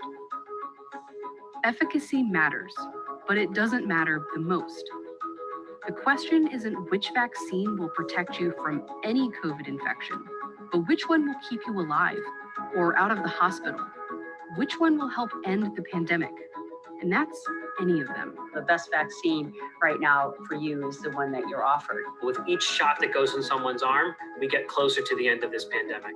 Efficacy matters, but it doesn't matter the most. The question isn't which vaccine will protect you from any COVID infection, but which one will keep you alive or out of the hospital? Which one will help end the pandemic? And that's any of them. The best vaccine right now for you is the one that you're offered. With each shot that goes in someone's arm, we get closer to the end of this pandemic.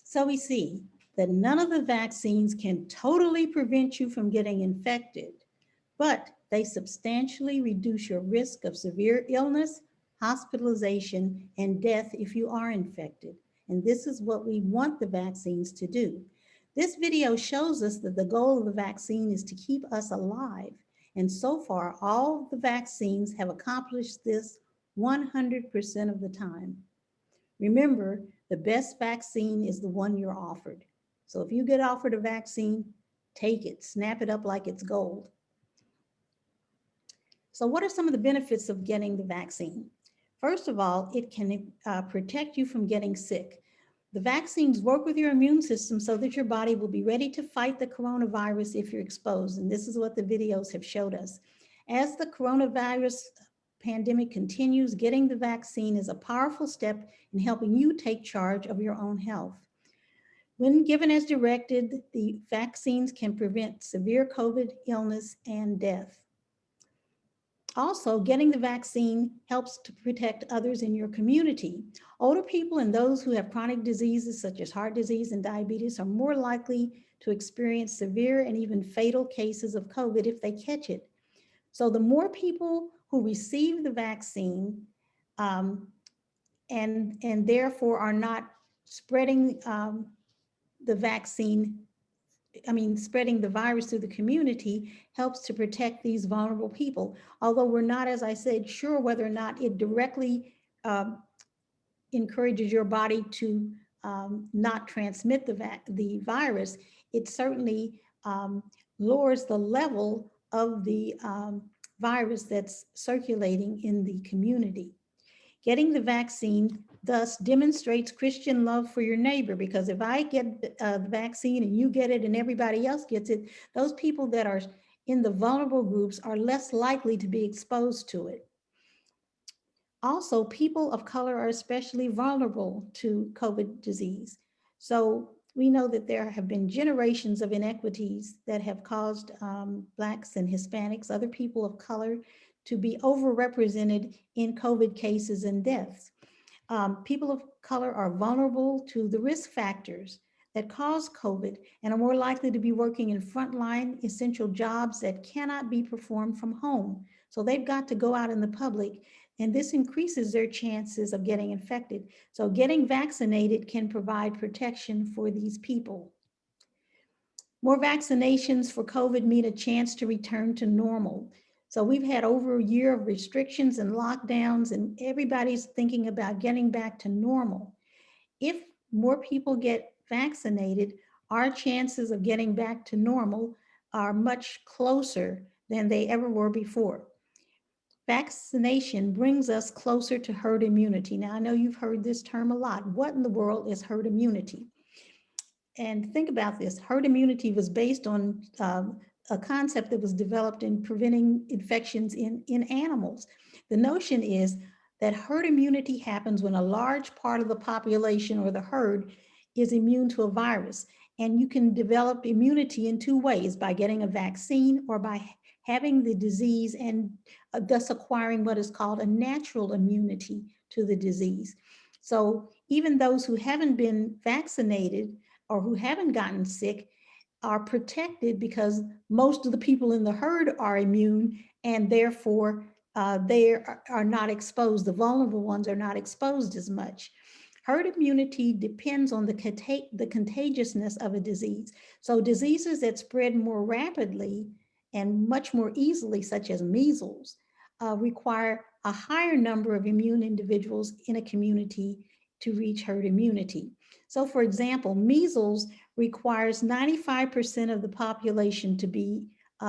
So we see that none of the vaccines can totally prevent you from getting infected, but they substantially reduce your risk of severe illness, hospitalization, and death if you are infected. And this is what we want the vaccines to do. This video shows us that the goal of the vaccine is to keep us alive. And so far, all the vaccines have accomplished this 100% of the time. Remember, the best vaccine is the one you're offered. So if you get offered a vaccine, take it, snap it up like it's gold. So what are some of the benefits of getting the vaccine? First of all, it can protect you from getting sick. The vaccines work with your immune system so that your body will be ready to fight the coronavirus if you're exposed. And this is what the videos have showed us. As the coronavirus pandemic continues, getting the vaccine is a powerful step in helping you take charge of your own health. When given as directed, the vaccines can prevent severe COVID illness and death. Also, getting the vaccine helps to protect others in your community. Older people and those who have chronic diseases such as heart disease and diabetes are more likely to experience severe and even fatal cases of COVID if they catch it. So the more people who receive the vaccine and therefore are not spreading spreading the virus through the community helps to protect these vulnerable people. Although we're not, as I said, sure whether or not it directly encourages your body to not transmit the virus, it certainly lowers the level of the virus that's circulating in the community. Getting the vaccine thus demonstrates Christian love for your neighbor, because if I get the vaccine and you get it and everybody else gets it, those people that are in the vulnerable groups are less likely to be exposed to it. Also, people of color are especially vulnerable to COVID disease. So we know that there have been generations of inequities that have caused Blacks and Hispanics, other people of color, to be overrepresented in COVID cases and deaths. People of color are vulnerable to the risk factors that cause COVID and are more likely to be working in frontline essential jobs that cannot be performed from home. So they've got to go out in the public and this increases their chances of getting infected. So getting vaccinated can provide protection for these people. More vaccinations for COVID mean a chance to return to normal. So we've had over a year of restrictions and lockdowns, and everybody's thinking about getting back to normal. If more people get vaccinated, our chances of getting back to normal are much closer than they ever were before. Vaccination brings us closer to herd immunity. Now, I know you've heard this term a lot. What in the world is herd immunity? And think about this. Herd immunity was based on a concept that was developed in preventing infections in animals. The notion is that herd immunity happens when a large part of the population or the herd is immune to a virus. And you can develop immunity in two ways: by getting a vaccine or by having the disease and thus acquiring what is called a natural immunity to the disease. So even those who haven't been vaccinated or who haven't gotten sick are protected because most of the people in the herd are immune, and therefore they are not exposed. The vulnerable ones are not exposed as much. Herd immunity depends on the contagiousness of a disease. So diseases that spread more rapidly and much more easily, such as measles, require a higher number of immune individuals in a community to reach herd immunity. So for example, measles requires 95% of the population to be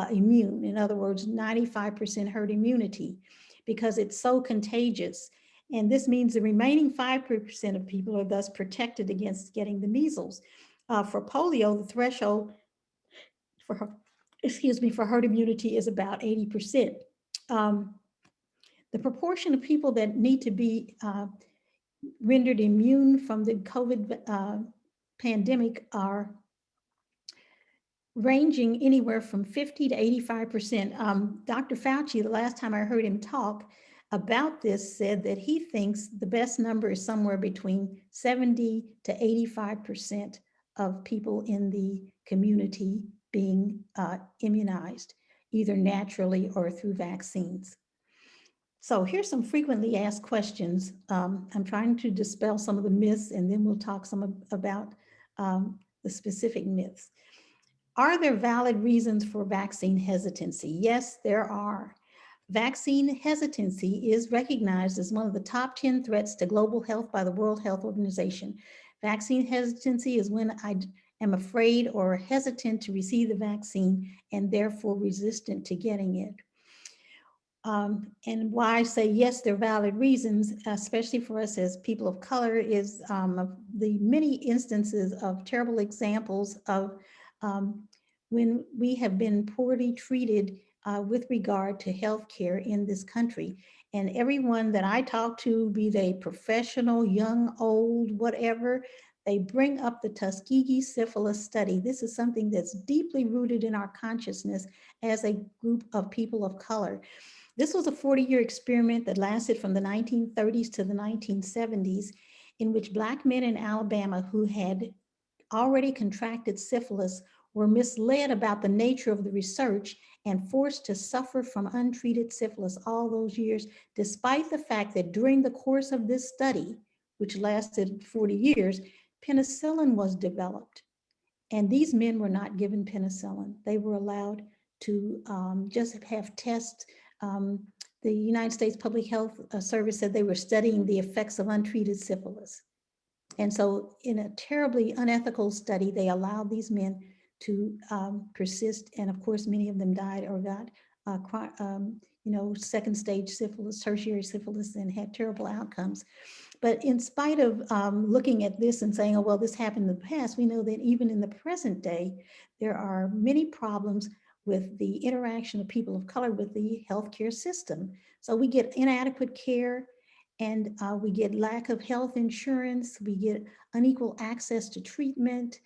immune. In other words, 95% herd immunity, because it's so contagious. And this means the remaining 5% of people are thus protected against getting the measles. For polio, the threshold for herd immunity is about 80%. The proportion of people that need to be rendered immune from the COVID pandemic are ranging anywhere from 50 to 85%. Dr. Fauci, the last time I heard him talk about this, said that he thinks the best number is somewhere between 70 to 85% of people in the community being immunized, either naturally or through vaccines. So here's some frequently asked questions. I'm trying to dispel some of the myths, and then we'll talk some about the specific myths. Are there valid reasons for vaccine hesitancy? Yes, there are. Vaccine hesitancy is recognized as one of the top 10 threats to global health by the World Health Organization. Vaccine hesitancy is when I am afraid or hesitant to receive the vaccine and therefore resistant to getting it. And why I say yes, there are valid reasons, especially for us as people of color, is the many instances of terrible examples of when we have been poorly treated with regard to healthcare in this country. And everyone that I talk to, be they professional, young, old, whatever, they bring up the Tuskegee syphilis study. This is something that's deeply rooted in our consciousness as a group of people of color. This was a 40-year experiment that lasted from the 1930s to the 1970s, in which Black men in Alabama who had already contracted syphilis were misled about the nature of the research and forced to suffer from untreated syphilis all those years, despite the fact that during the course of this study, which lasted 40 years, penicillin was developed. And these men were not given penicillin. They were allowed to just have tests. The United States Public Health Service said they were studying the effects of untreated syphilis. And so in a terribly unethical study, they allowed these men to persist. And of course, many of them died or got second stage syphilis, tertiary syphilis, and had terrible outcomes. But in spite of looking at this and saying, oh, well, this happened in the past, we know that even in the present day, there are many problems with the interaction of people of color with the healthcare system. So we get inadequate care, and we get lack of health insurance, we get unequal access to treatment,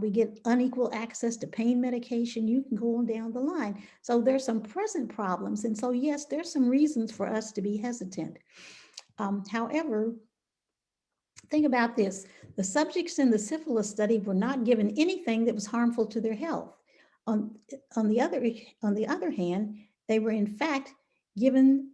we get unequal access to pain medication. You can go on down the line. So there's some present problems. And so, yes, there's some reasons for us to be hesitant. However, think about this. The subjects in the syphilis study were not given anything that was harmful to their health. On the other hand, they were in fact given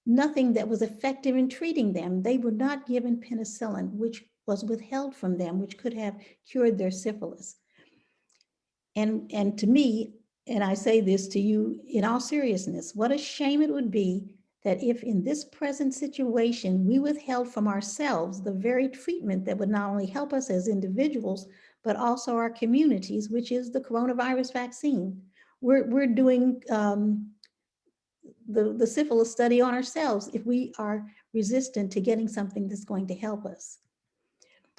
nothing that was effective in treating them. They were not given penicillin, which was withheld from them, which could have cured their syphilis. And to me, and I say this to you in all seriousness, what a shame it would be that if in this present situation, we withheld from ourselves the very treatment that would not only help us as individuals, but also our communities, which is the coronavirus vaccine. We're doing the syphilis study on ourselves if we are resistant to getting something that's going to help us.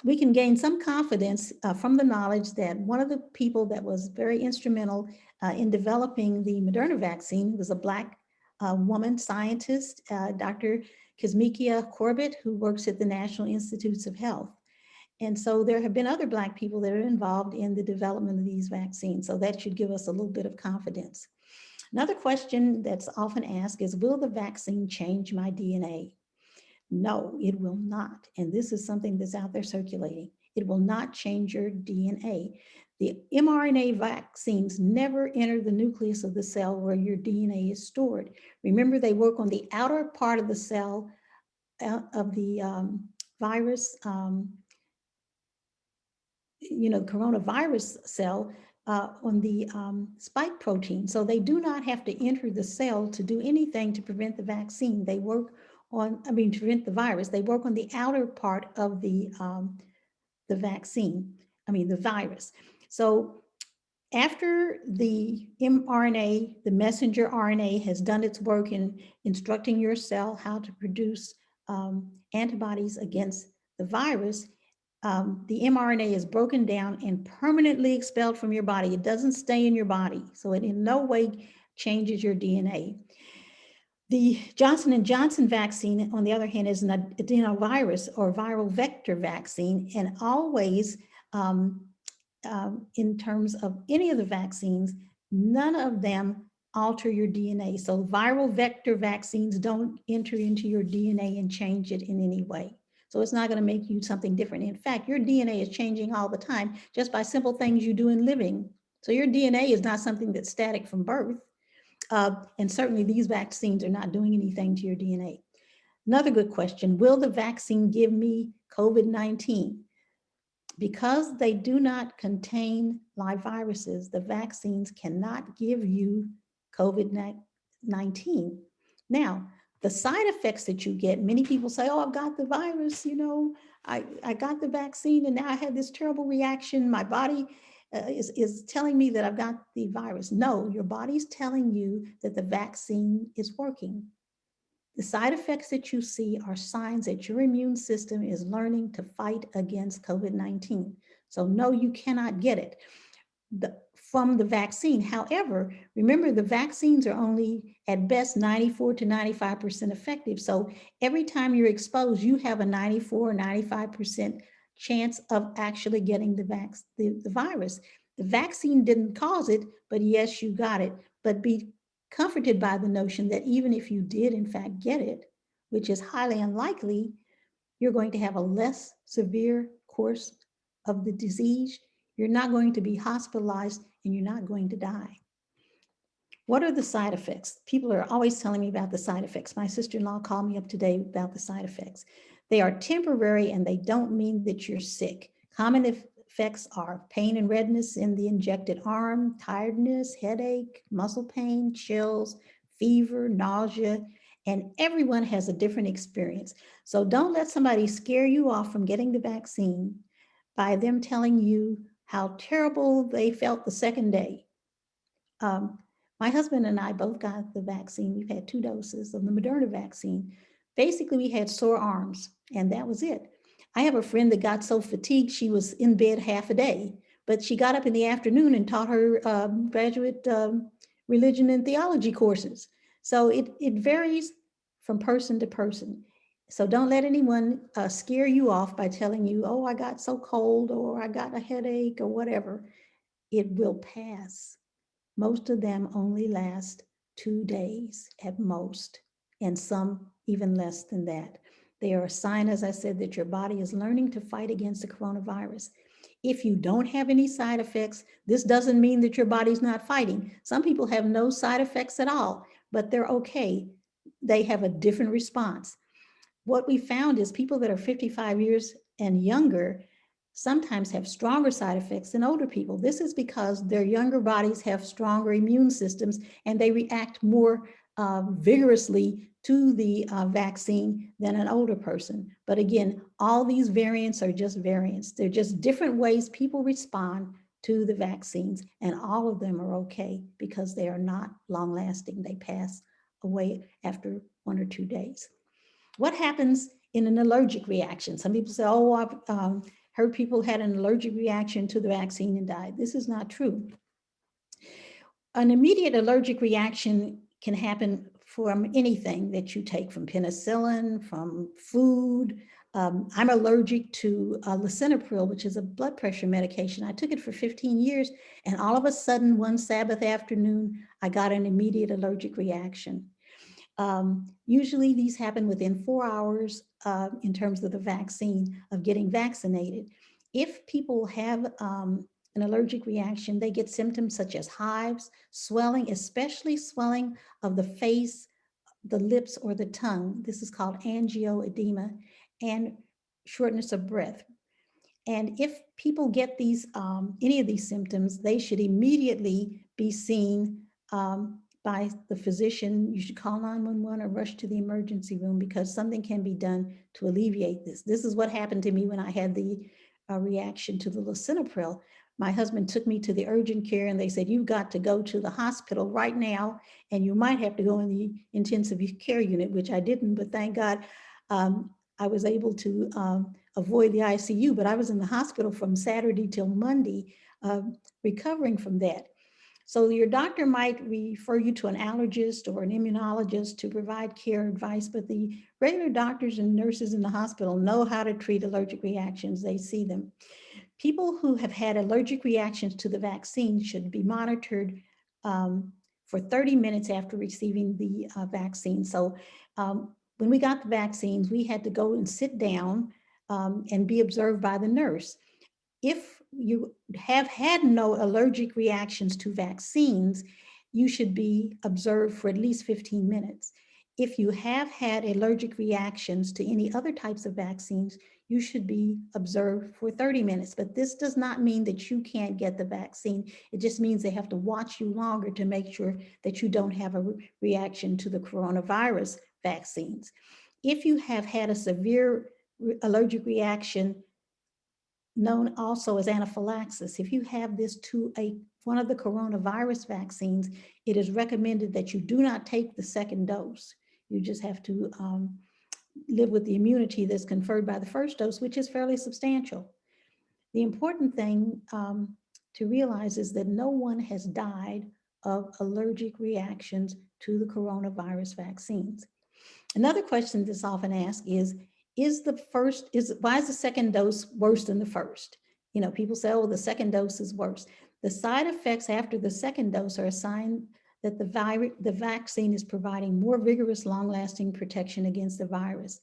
We can gain some confidence from the knowledge that one of the people that was very instrumental in developing the Moderna vaccine was a Black woman scientist, Dr. Kizzmekia Corbett, who works at the National Institutes of Health. And so there have been other Black people that are involved in the development of these vaccines. So that should give us a little bit of confidence. Another question that's often asked is, will the vaccine change my DNA? No, it will not. And this is something that's out there circulating. It will not change your DNA. The mRNA vaccines never enter the nucleus of the cell where your DNA is stored. Remember, they work on the outer part of the cell of the virus, coronavirus cell on the spike protein. So they do not have to enter the cell to do anything to prevent the vaccine. They work to prevent the virus. They work on the outer part of the vaccine, the virus. So after the mRNA, the messenger RNA has done its work in instructing your cell how to produce antibodies against the virus, the mRNA is broken down and permanently expelled from your body. It doesn't stay in your body, so it in no way changes your DNA. The Johnson & Johnson vaccine, on the other hand, is an adenovirus or viral vector vaccine, and always, in terms of any of the vaccines, none of them alter your DNA. So viral vector vaccines don't enter into your DNA and change it in any way. So it's not going to make you something different. In fact, your DNA is changing all the time just by simple things you do in living. So your DNA is not something that's static from birth. And certainly these vaccines are not doing anything to your DNA. Another good question, will the vaccine give me COVID-19? Because they do not contain live viruses, the vaccines cannot give you COVID-19. Now, the side effects that you get, many people say, oh, I've got the virus, I got the vaccine and now I had this terrible reaction. My body is telling me that I've got the virus. No, your body's telling you that the vaccine is working. The side effects that you see are signs that your immune system is learning to fight against COVID-19. So no, you cannot get it from the vaccine. However, remember the vaccines are only at best 94 to 95% effective. So every time you're exposed, you have a 94 or 95% chance of actually getting the virus. The vaccine didn't cause it, but yes, you got it. But be comforted by the notion that even if you did in fact get it, which is highly unlikely, you're going to have a less severe course of the disease. You're not going to be hospitalized and you're not going to die. What are the side effects? People are always telling me about the side effects. My sister-in-law called me up today about the side effects. They are temporary and they don't mean that you're sick. Common effects are pain and redness in the injected arm, tiredness, headache, muscle pain, chills, fever, nausea, and everyone has a different experience. So don't let somebody scare you off from getting the vaccine by them telling you how terrible they felt the second day. My husband and I both got the vaccine. We've had 2 doses of the Moderna vaccine. Basically, we had sore arms, and that was it. I have a friend that got so fatigued she was in bed half a day, but she got up in the afternoon and taught her graduate religion and theology courses. So it varies from person to person. So don't let anyone scare you off by telling you, oh, I got so cold or I got a headache or whatever. It will pass. Most of them only last 2 days at most, and some even less than that. They are a sign, as I said, that your body is learning to fight against the coronavirus. If you don't have any side effects, this doesn't mean that your body's not fighting. Some people have no side effects at all, but they're okay. they have a different response. What we found is people that are 55 years and younger sometimes have stronger side effects than older people. This is because their younger bodies have stronger immune systems and they react more vigorously to the vaccine than an older person. But again, all these variants are just variants. They're just different ways people respond to the vaccines, and all of them are okay because they are not long lasting. They pass away after 1 or 2 days. What happens in an allergic reaction? Some people say, oh, I've heard people had an allergic reaction to the vaccine and died. This is not true. An immediate allergic reaction can happen from anything that you take, from penicillin, from food. I'm allergic to lisinopril, which is a blood pressure medication. I took it for 15 years, and all of a sudden, one Sabbath afternoon, I got an immediate allergic reaction. Usually these happen within 4 hours in terms of the vaccine, of getting vaccinated. If people have an allergic reaction, they get symptoms such as hives, swelling, especially swelling of the face, the lips, or the tongue. This is called angioedema, and shortness of breath. And if people get these, any of these symptoms, they should immediately be seen by the physician. You should call 911 or rush to the emergency room because something can be done to alleviate this. This is what happened to me when I had the reaction to the lisinopril. My husband took me to the urgent care and they said, you've got to go to the hospital right now, and you might have to go in the intensive care unit, which I didn't, but thank God I was able to avoid the ICU, but I was in the hospital from Saturday till Monday recovering from that. So your doctor might refer you to an allergist or an immunologist to provide care advice, but the regular doctors and nurses in the hospital know how to treat allergic reactions. They see them. People who have had allergic reactions to the vaccine should be monitored for 30 minutes after receiving the vaccine. So when we got the vaccines, we had to go and sit down and be observed by the nurse. If you have had no allergic reactions to vaccines, you should be observed for at least 15 minutes. If you have had allergic reactions to any other types of vaccines, you should be observed for 30 minutes. But this does not mean that you can't get the vaccine. It just means they have to watch you longer to make sure that you don't have a reaction to the coronavirus vaccines. If you have had a severe allergic reaction, known also as anaphylaxis, if you have this to one of the coronavirus vaccines, it is recommended that you do not take the second dose. You just have to live with the immunity that's conferred by the first dose, which is fairly substantial. The important thing to realize is that no one has died of allergic reactions to the coronavirus vaccines. Another question that's often asked is why is the second dose worse than the first? You know, people say, oh, the second dose is worse. The side effects after the second dose are a sign that the vaccine is providing more vigorous, long-lasting protection against the virus.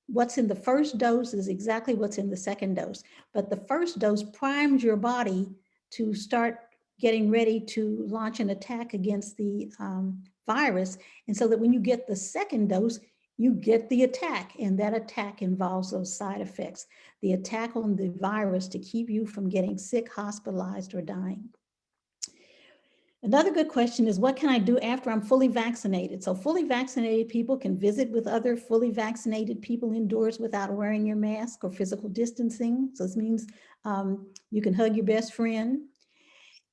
What's in the first dose is exactly what's in the second dose, but the first dose primes your body to start getting ready to launch an attack against the virus. And so that when you get the second dose, you get the attack, and that attack involves those side effects, the attack on the virus to keep you from getting sick, hospitalized, or dying. Another good question is, what can I do after I'm fully vaccinated? So fully vaccinated people can visit with other fully vaccinated people indoors without wearing your mask or physical distancing. So this means you can hug your best friend.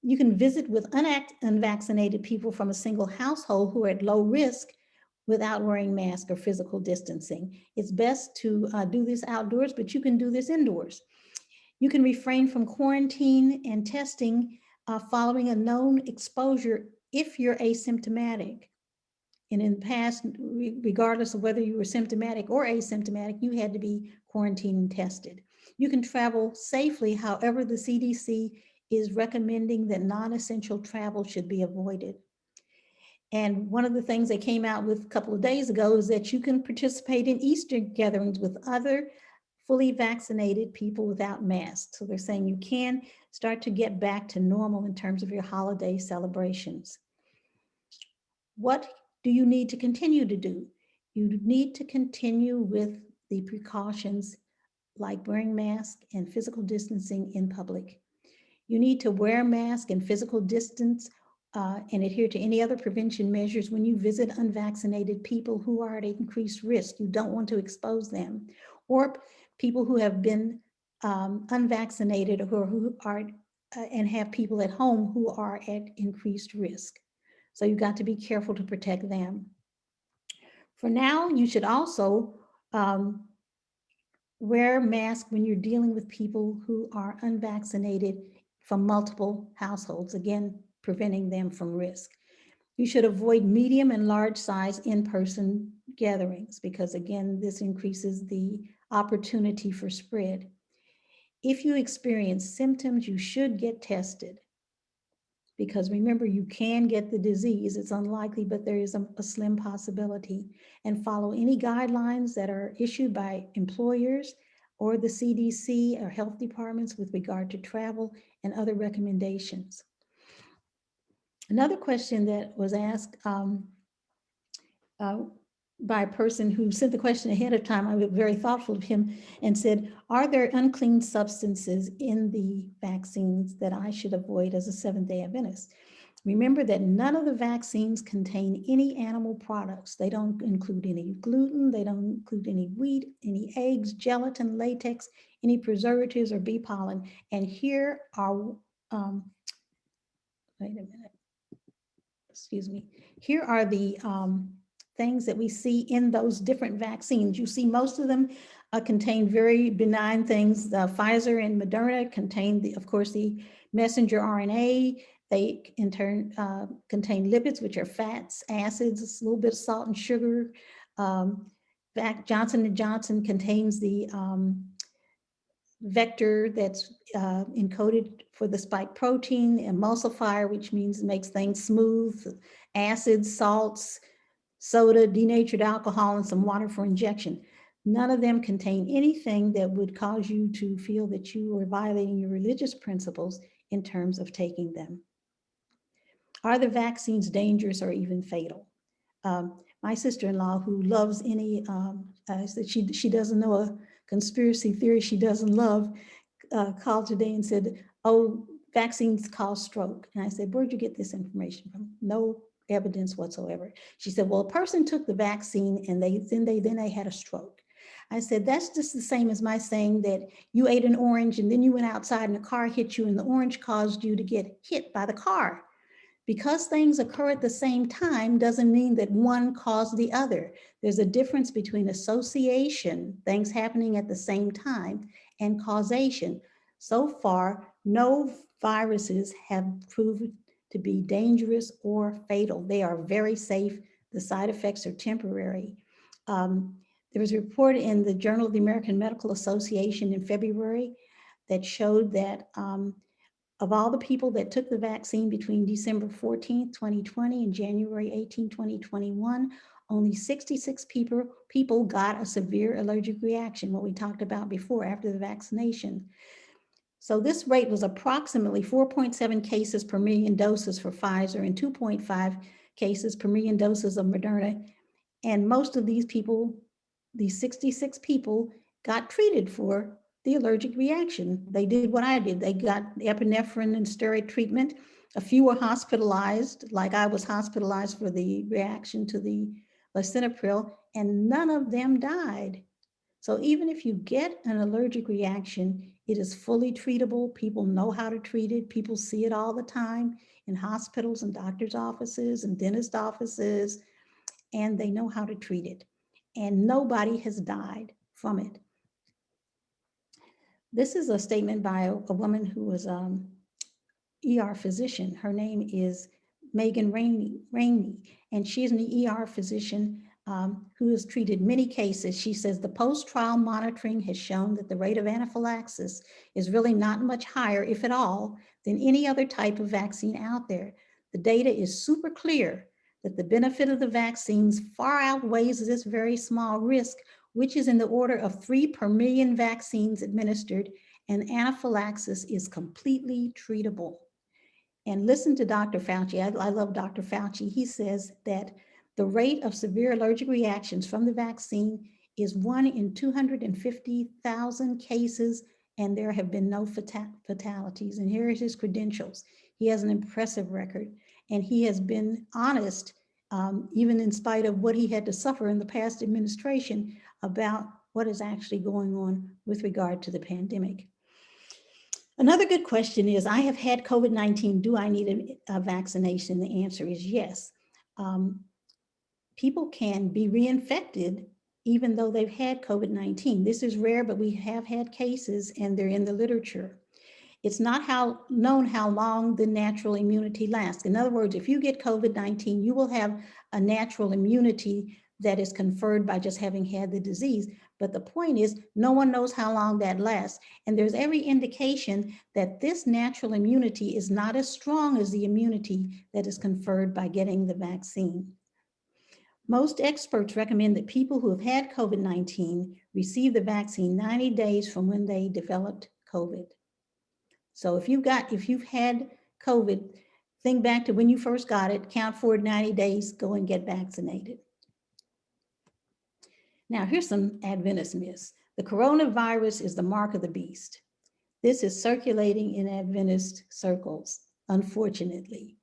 You can visit with unvaccinated people from a single household who are at low risk without wearing masks or physical distancing. It's best to do this outdoors, but you can do this indoors. You can refrain from quarantine and testing following a known exposure if you're asymptomatic. And in the past, regardless of whether you were symptomatic or asymptomatic, you had to be quarantined and tested. You can travel safely. However, the CDC is recommending that non-essential travel should be avoided. And one of the things they came out with a couple of days ago is that you can participate in Easter gatherings with other fully vaccinated people without masks. So they're saying you can start to get back to normal in terms of your holiday celebrations. What do you need to continue to do? You need to continue with the precautions like wearing masks and physical distancing in public. You need to wear a mask and physical distance and adhere to any other prevention measures when you visit unvaccinated people who are at increased risk. You don't want to expose them, or people who have been unvaccinated or who are and have people at home who are at increased risk. So you've got to be careful to protect them. For now, you should also wear a mask when you're dealing with people who are unvaccinated from multiple households, again, preventing them from risk. You should avoid medium and large size in-person gatherings because, again, this increases the opportunity for spread. If you experience symptoms, you should get tested because remember, you can get the disease. It's unlikely, but there is a slim possibility. And follow any guidelines that are issued by employers or the CDC or health departments with regard to travel and other recommendations. Another question that was asked by a person who sent the question ahead of time, I was very thoughtful of him, and said, are there unclean substances in the vaccines that I should avoid as a Seventh-day Adventist? Remember that none of the vaccines contain any animal products. They don't include any gluten, they don't include any wheat, any eggs, gelatin, latex, any preservatives or bee pollen. And here are, wait a minute, excuse me. Here are the things that we see in those different vaccines. You see most of them contain very benign things. The Pfizer and Moderna contain, of course, the messenger RNA. They in turn contain lipids, which are fats, acids, a little bit of salt and sugar. Johnson & Johnson contains the vector that's encoded for the spike protein, emulsifier, which means it makes things smooth, acids, salts, soda, denatured alcohol, and some water for injection. None of them contain anything that would cause you to feel that you are violating your religious principles in terms of taking them. Are the vaccines dangerous or even fatal? My sister-in-law, who loves any, she doesn't know a conspiracy theory she doesn't love, called today and said, oh, vaccines cause stroke. And I said, where'd you get this information from? No evidence whatsoever. She said, well, a person took the vaccine and then they had a stroke. I said, that's just the same as my saying that you ate an orange and then you went outside and a car hit you and the orange caused you to get hit by the car. Because things occur at the same time doesn't mean that one caused the other. There's a difference between association, things happening at the same time, and causation. So far, no viruses have proven to be dangerous or fatal. They are very safe. The side effects are temporary. There was a report in the Journal of the American Medical Association in February that showed that of all the people that took the vaccine between December 14th, 2020 and January 18, 2021, only 66 people got a severe allergic reaction, what we talked about before after the vaccination. So this rate was approximately 4.7 cases per million doses for Pfizer and 2.5 cases per million doses of Moderna. And most of these people, these 66 people, got treated for the allergic reaction. They did what I did. They got epinephrine and steroid treatment. A few were hospitalized, like I was hospitalized for the reaction to the lisinopril, and none of them died. So even if you get an allergic reaction, it is fully treatable. People know how to treat it. People see it all the time in hospitals and doctors' offices and dentist offices, and they know how to treat it. And nobody has died from it. This is a statement by a woman who was ER physician. Her name is Megan Rainey, and she's an ER physician who has treated many cases. She says the post-trial monitoring has shown that the rate of anaphylaxis is really not much higher, if at all, than any other type of vaccine out there. The data is super clear that the benefit of the vaccines far outweighs this very small risk, which is in the order of 3 per million vaccines administered, and anaphylaxis is completely treatable. And listen to Dr. Fauci. I love Dr. Fauci. He says that The rate of severe allergic reactions from the vaccine is 1 in 250,000 cases, and there have been no fatalities. And here is his credentials. He has an impressive record, and he has been honest, even in spite of what he had to suffer in the past administration, about what is actually going on with regard to the pandemic. Another good question is, I have had COVID-19, do I need a vaccination? The answer is yes. People can be reinfected even though they've had COVID-19. This is rare, but we have had cases and they're in the literature. It's not known how long the natural immunity lasts. In other words, if you get COVID-19, you will have a natural immunity that is conferred by just having had the disease. But the point is, no one knows how long that lasts. And there's every indication that this natural immunity is not as strong as the immunity that is conferred by getting the vaccine. Most experts recommend that people who have had COVID-19 receive the vaccine 90 days from when they developed COVID. So if you've had COVID, think back to when you first got it, count forward 90 days, go and get vaccinated. Now, here's some Adventist myths. The coronavirus is the mark of the beast. This is circulating in Adventist circles, unfortunately.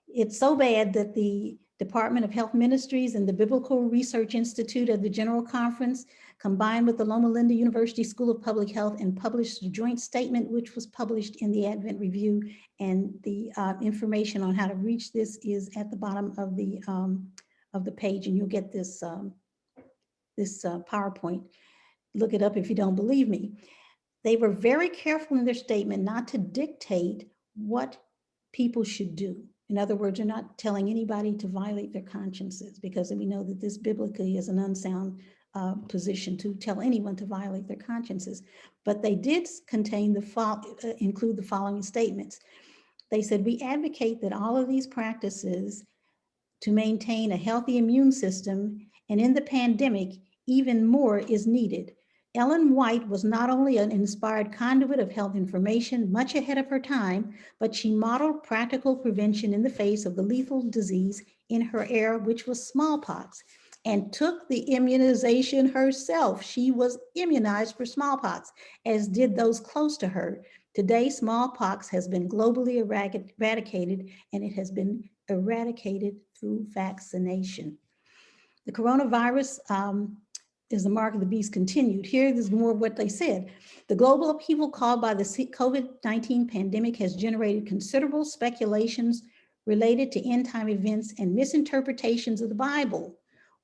It's so bad that the Department of Health Ministries and the Biblical Research Institute of the General Conference combined with the Loma Linda University School of Public Health and published a joint statement, which was published in the Advent Review. And the information on how to reach this is at the bottom of the page, and you'll get this, this PowerPoint. Look it up if you don't believe me. They were very careful in their statement not to dictate what people should do. In other words, they're not telling anybody to violate their consciences, because we know that this biblically is an unsound position to tell anyone to violate their consciences. But they did contain include the following statements. They said, we advocate that all of these practices to maintain a healthy immune system, and in the pandemic, even more is needed. Ellen White was not only an inspired conduit of health information, much ahead of her time, but she modeled practical prevention in the face of the lethal disease in her era, which was smallpox, and took the immunization herself. She was immunized for smallpox, as did those close to her. Today, smallpox has been globally eradicated, and it has been eradicated through vaccination. The coronavirus is the mark of the beast continued. Here is more of what they said. The global upheaval caused by the COVID-19 pandemic has generated considerable speculations related to end-time events and misinterpretations of the Bible.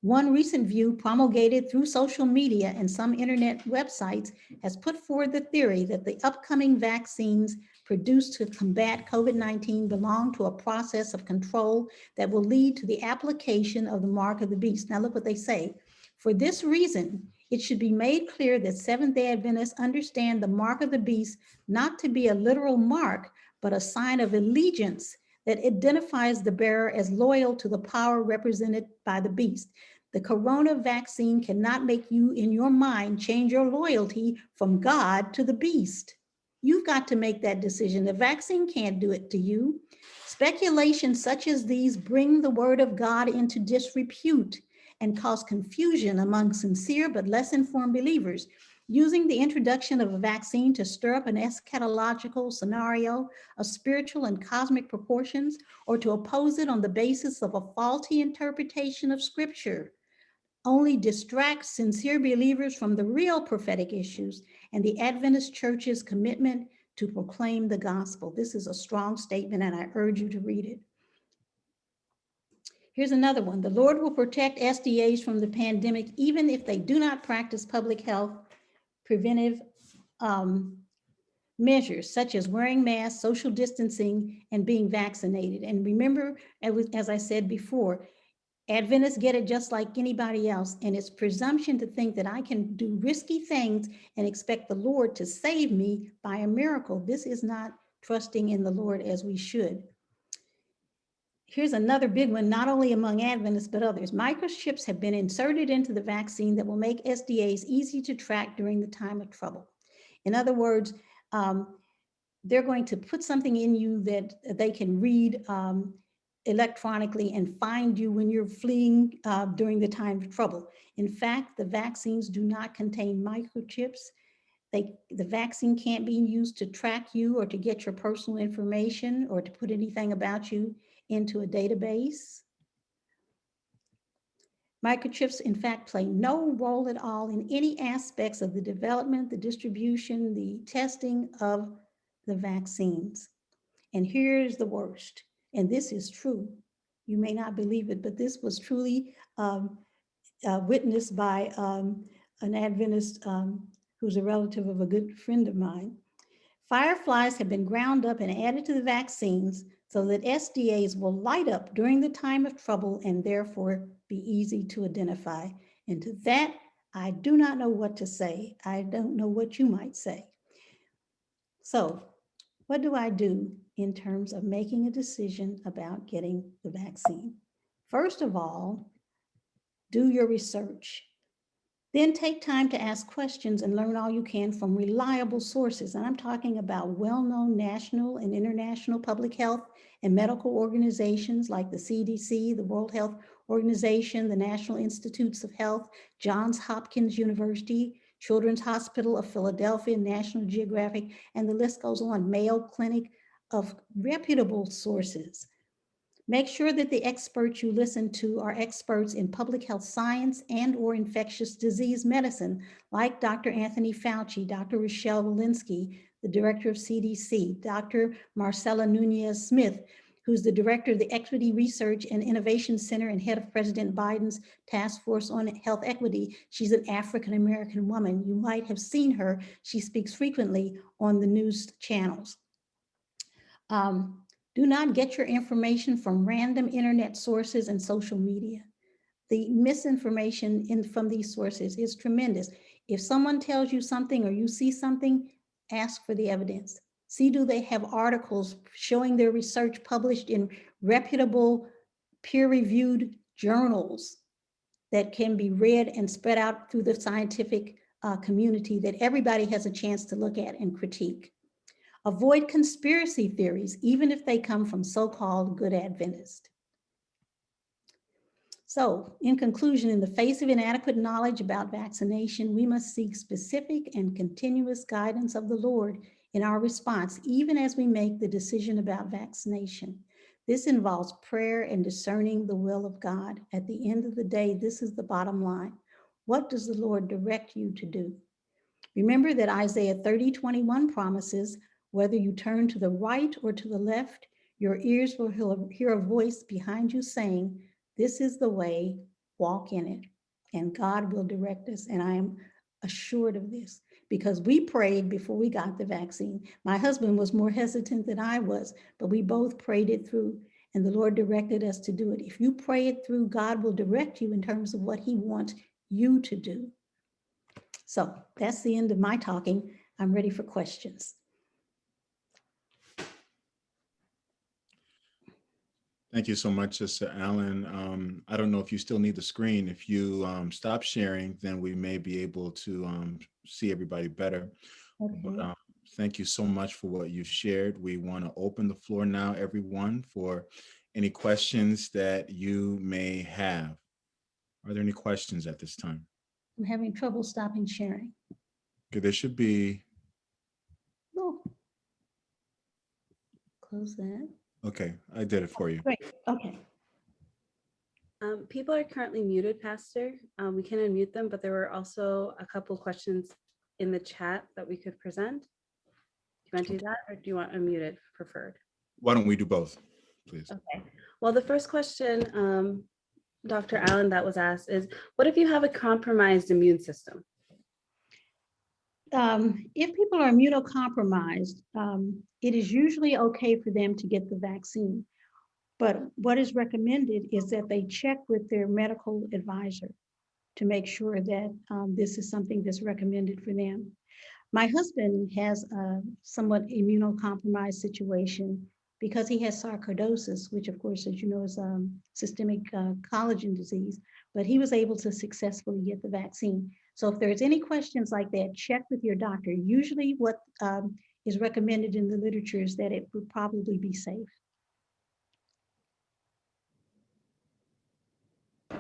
One recent view promulgated through social media and some internet websites has put forward the theory that the upcoming vaccines produced to combat COVID-19 belong to a process of control that will lead to the application of the mark of the beast. Now look what they say. For this reason, it should be made clear that Seventh-day Adventists understand the mark of the beast not to be a literal mark, but a sign of allegiance that identifies the bearer as loyal to the power represented by the beast. The corona vaccine cannot make you, in your mind, change your loyalty from God to the beast. You've got to make that decision. The vaccine can't do it to you. Speculations such as these bring the word of God into disrepute and cause confusion among sincere but less informed believers. Using the introduction of a vaccine to stir up an eschatological scenario of spiritual and cosmic proportions, or to oppose it on the basis of a faulty interpretation of Scripture, only distracts sincere believers from the real prophetic issues and the Adventist Church's commitment to proclaim the gospel. This is a strong statement, and I urge you to read it. Here's another one. The Lord will protect SDAs from the pandemic, even if they do not practice public health preventive measures, such as wearing masks, social distancing, and being vaccinated. And remember, as I said before, Adventists get it just like anybody else, and it's presumption to think that I can do risky things and expect the Lord to save me by a miracle. This is not trusting in the Lord as we should. Here's another big one, not only among Adventists, but others. Microchips have been inserted into the vaccine that will make SDAs easy to track during the time of trouble. In other words, they're going to put something in you that they can read electronically and find you when you're fleeing during the time of trouble. In fact, the vaccines do not contain microchips. The vaccine can't be used to track you or to get your personal information or to put anything about you into a database. Microchips, in fact, play no role at all in any aspects of the development, the distribution, the testing of the vaccines. And here's the worst, and this is true. You may not believe it, but this was truly witnessed by an Adventist who's a relative of a good friend of mine. Fireflies have been ground up and added to the vaccines so that SDAs will light up during the time of trouble and therefore be easy to identify. And to that, I do not know what to say. I don't know what you might say. So what do I do in terms of making a decision about getting the vaccine? First of all, do your research. Then take time to ask questions and learn all you can from reliable sources. And I'm talking about well-known national and international public health and medical organizations like the CDC, the World Health Organization, the National Institutes of Health, Johns Hopkins University, Children's Hospital of Philadelphia, National Geographic, and the list goes on, Mayo Clinic, of reputable sources. Make sure that the experts you listen to are experts in public health science and or infectious disease medicine, like Dr. Anthony Fauci, Dr. Rochelle Walensky, the director of CDC, Dr. Marcela Nunez-Smith, who's the director of the Equity Research and Innovation Center and head of President Biden's Task Force on Health Equity. She's an African-American woman. You might have seen her. She speaks frequently on the news channels. Do not get your information from random internet sources and social media. The misinformation from these sources is tremendous. If someone tells you something or you see something, ask for the evidence. See, do they have articles showing their research published in reputable, peer-reviewed journals that can be read and spread out through the scientific community that everybody has a chance to look at and critique. Avoid conspiracy theories, even if they come from so-called good Adventists. So, in conclusion, in the face of inadequate knowledge about vaccination, we must seek specific and continuous guidance of the Lord in our response, even as we make the decision about vaccination. This involves prayer and discerning the will of God. At the end of the day, this is the bottom line. What does the Lord direct you to do? Remember that Isaiah 30:21 promises, whether you turn to the right or to the left, your ears will hear a voice behind you saying, this is the way, walk in it. And God will direct us. And I am assured of this because we prayed before we got the vaccine. My husband was more hesitant than I was, but we both prayed it through and the Lord directed us to do it. If you pray it through, God will direct you in terms of what he wants you to do. So that's the end of my talking. I'm ready for questions. Thank you so much, Sister Allen. I don't know if you still need the screen. If you stop sharing, then we may be able to see everybody better. Okay. But, thank you so much for what you shared. We want to open the floor now, everyone, for any questions that you may have. Are there any questions at this time? I'm having trouble stopping sharing. Okay, there should be. Oh. Close that. Okay, I did it for you. Great, okay. People are currently muted, Pastor. We can unmute them, but there were also a couple questions in the chat that we could present. Do you want to do that, or do you want unmuted preferred? Why don't we do both, please? Okay. Well, the first question, Dr. Allen, that was asked is, what if you have a compromised immune system? If people are immunocompromised, it is usually okay for them to get the vaccine. But what is recommended is that they check with their medical advisor to make sure that this is something that's recommended for them. My husband has a somewhat immunocompromised situation because he has sarcoidosis, which of course, as you know, is systemic collagen disease, but he was able to successfully get the vaccine. So if there's any questions like that, check with your doctor. Usually what is recommended in the literature is that it would probably be safe.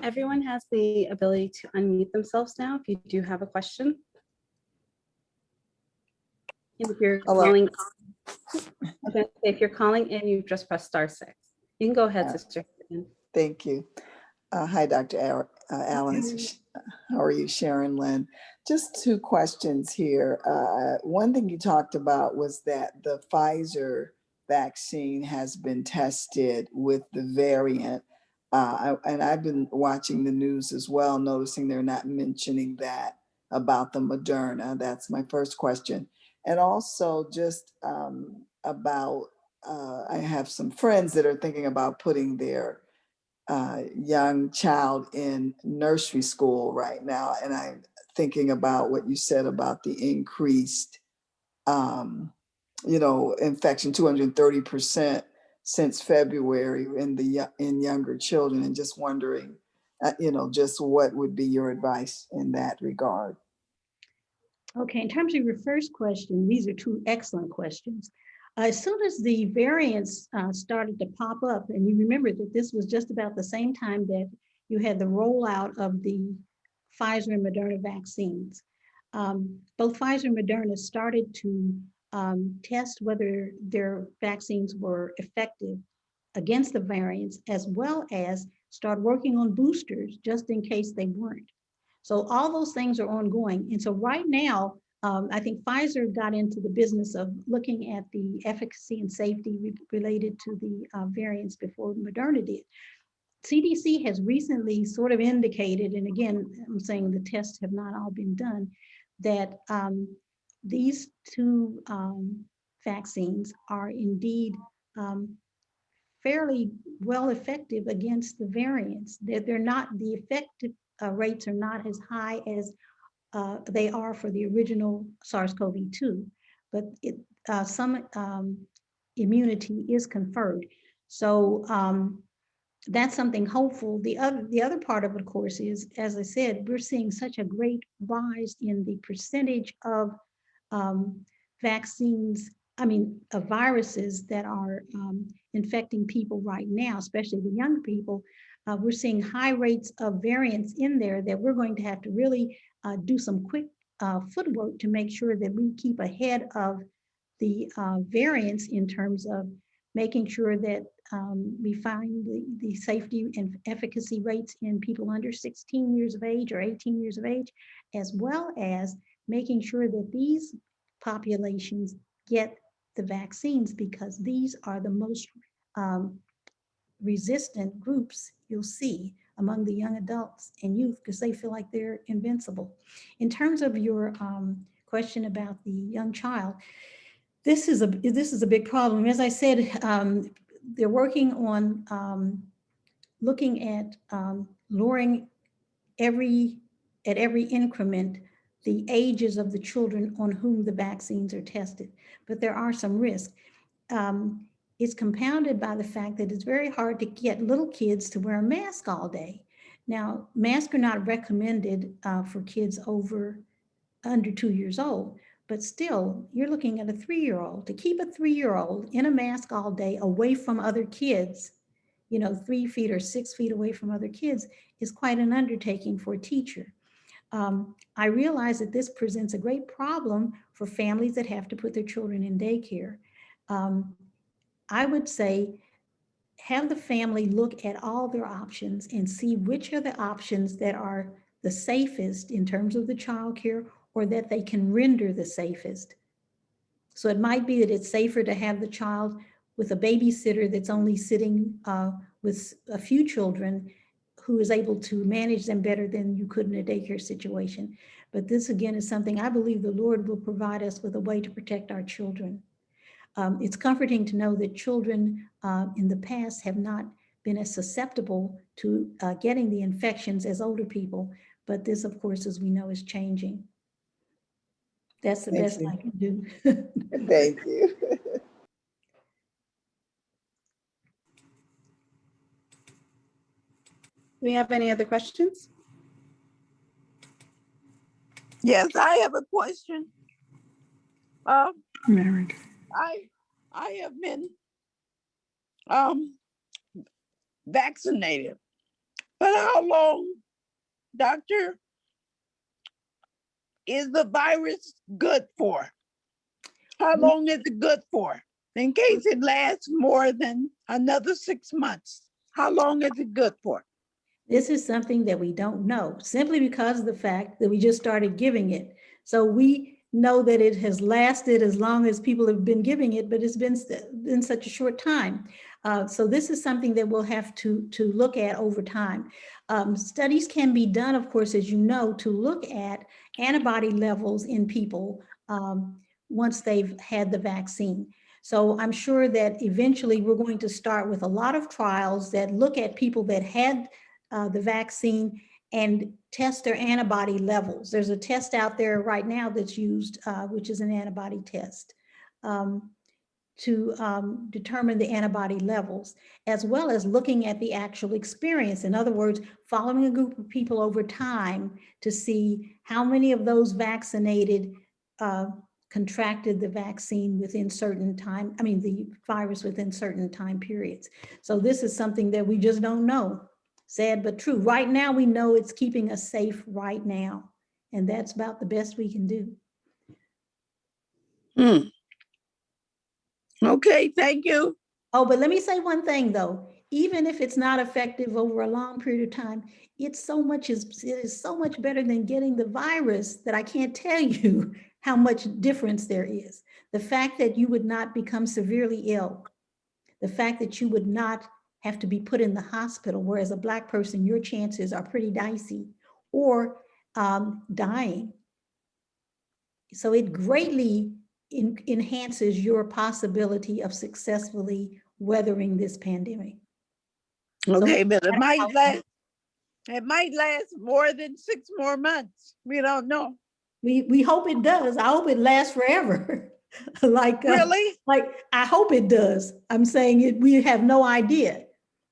Everyone has the ability to unmute themselves now if you do have a question. And if you're calling, okay, if you're calling in, you just press *6. You can go ahead, Sister. Thank you. Hi, Dr. Allen. How are you, Sharon Lynn? Just two questions here. One thing you talked about was that the Pfizer vaccine has been tested with the variant. And I've been watching the news as well, noticing they're not mentioning that about the Moderna. That's my first question. And also just about, I have some friends that are thinking about putting their young child in nursery school right now. And I'm thinking about what you said about the increased, infection, 230% since February in younger children, and just wondering, just what would be your advice in that regard? Okay, in terms of your first question, these are two excellent questions. As soon as the variants started to pop up, and you remember that this was just about the same time that you had the rollout of the Pfizer and Moderna vaccines. Both Pfizer and Moderna started to test whether their vaccines were effective against the variants, as well as start working on boosters just in case they weren't. So all those things are ongoing. And so right now, I think Pfizer got into the business of looking at the efficacy and safety related to the variants before Moderna did. CDC has recently sort of indicated, and again, I'm saying the tests have not all been done, that these two vaccines are indeed fairly well effective against the variants. They're not, the effective rates are not as high as they are for the original SARS-CoV-2, but some immunity is conferred. So that's something hopeful. The other part of it, of course, is, as I said, we're seeing such a great rise in the percentage of vaccines, of viruses that are infecting people right now, especially the young people. We're seeing high rates of variants in there that we're going to have to really do some quick footwork to make sure that we keep ahead of the variants in terms of making sure that we find the safety and efficacy rates in people under 16 years of age or 18 years of age, as well as making sure that these populations get the vaccines, because these are the most resistant groups you'll see among the young adults and youth, because they feel like they're invincible. In terms of your question about the young child, this is a big problem. As I said, they're working on looking at lowering at every increment the ages of the children on whom the vaccines are tested, but there are some risks. It's compounded by the fact that it's very hard to get little kids to wear a mask all day. Now, masks are not recommended for kids under 2 years old, but still, you're looking at a 3-year-old. To keep a 3-year-old in a mask all day away from other kids, 3 feet or 6 feet away from other kids, is quite an undertaking for a teacher. I realize that this presents a great problem for families that have to put their children in daycare. I would say have the family look at all their options and see which are the options that are the safest in terms of the childcare, or that they can render the safest. So it might be that it's safer to have the child with a babysitter that's only sitting with a few children, who is able to manage them better than you could in a daycare situation. But this, again, is something I believe the Lord will provide us with a way to protect our children. It's comforting to know that children in the past have not been as susceptible to getting the infections as older people, but this, of course, as we know, is changing. That's the best I can do. Thank you. Do we have any other questions? Yes, I have a question. Married. I have been vaccinated, but how long, doctor, is the virus good for? How long is it good for? In case it lasts more than another 6 months, how long is it good for? This is something that we don't know, simply because of the fact that we just started giving it. So we know that it has lasted as long as people have been giving it, but it's been such a short time. So this is something that we'll have to look at over time. Studies can be done, of course, as you know, to look at antibody levels in people once they've had the vaccine. So I'm sure that eventually we're going to start with a lot of trials that look at people that had the vaccine and test their antibody levels. There's a test out there right now that's used, which is an antibody test, to determine the antibody levels, as well as looking at the actual experience. In other words, following a group of people over time to see how many of those vaccinated contracted the vaccine within certain time, the virus within certain time periods. So this is something that we just don't know. Sad but true. Right now, we know it's keeping us safe right now. And that's about the best we can do. Okay, thank you. Oh, but let me say one thing though. Even if it's not effective over a long period of time, it is so much better than getting the virus that I can't tell you how much difference there is. The fact that you would not become severely ill, the fact that you would not have to be put in the hospital, whereas a Black person, your chances are pretty dicey, or dying. So it greatly enhances your possibility of successfully weathering this pandemic. Okay, but it might last more than 6 more months. We don't know. We hope it does. I hope it lasts forever. Really? I hope it does. I'm saying we have no idea.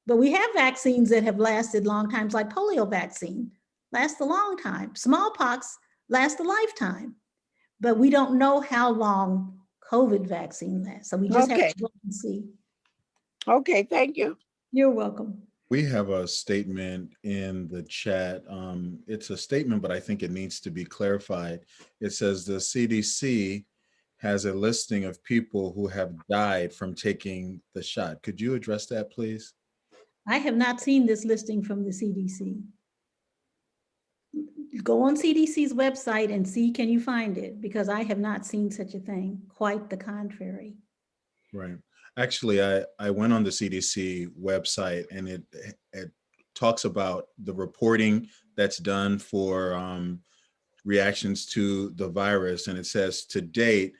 But we have vaccines that have lasted long times, like polio vaccine lasts a long time. Smallpox lasts a lifetime. But we don't know how long COVID vaccine lasts. So we just have to wait and see. Okay, thank you. You're welcome. We have a statement in the chat. It's a statement, but I think it needs to be clarified. It says the CDC has a listing of people who have died from taking the shot. Could you address that, please? I have not seen this listing from the CDC. Go on CDC's website and see, can you find it? Because I have not seen such a thing, quite the contrary. Right. Actually, I went on the CDC website and it talks about the reporting that's done for reactions to the virus. And it says to date,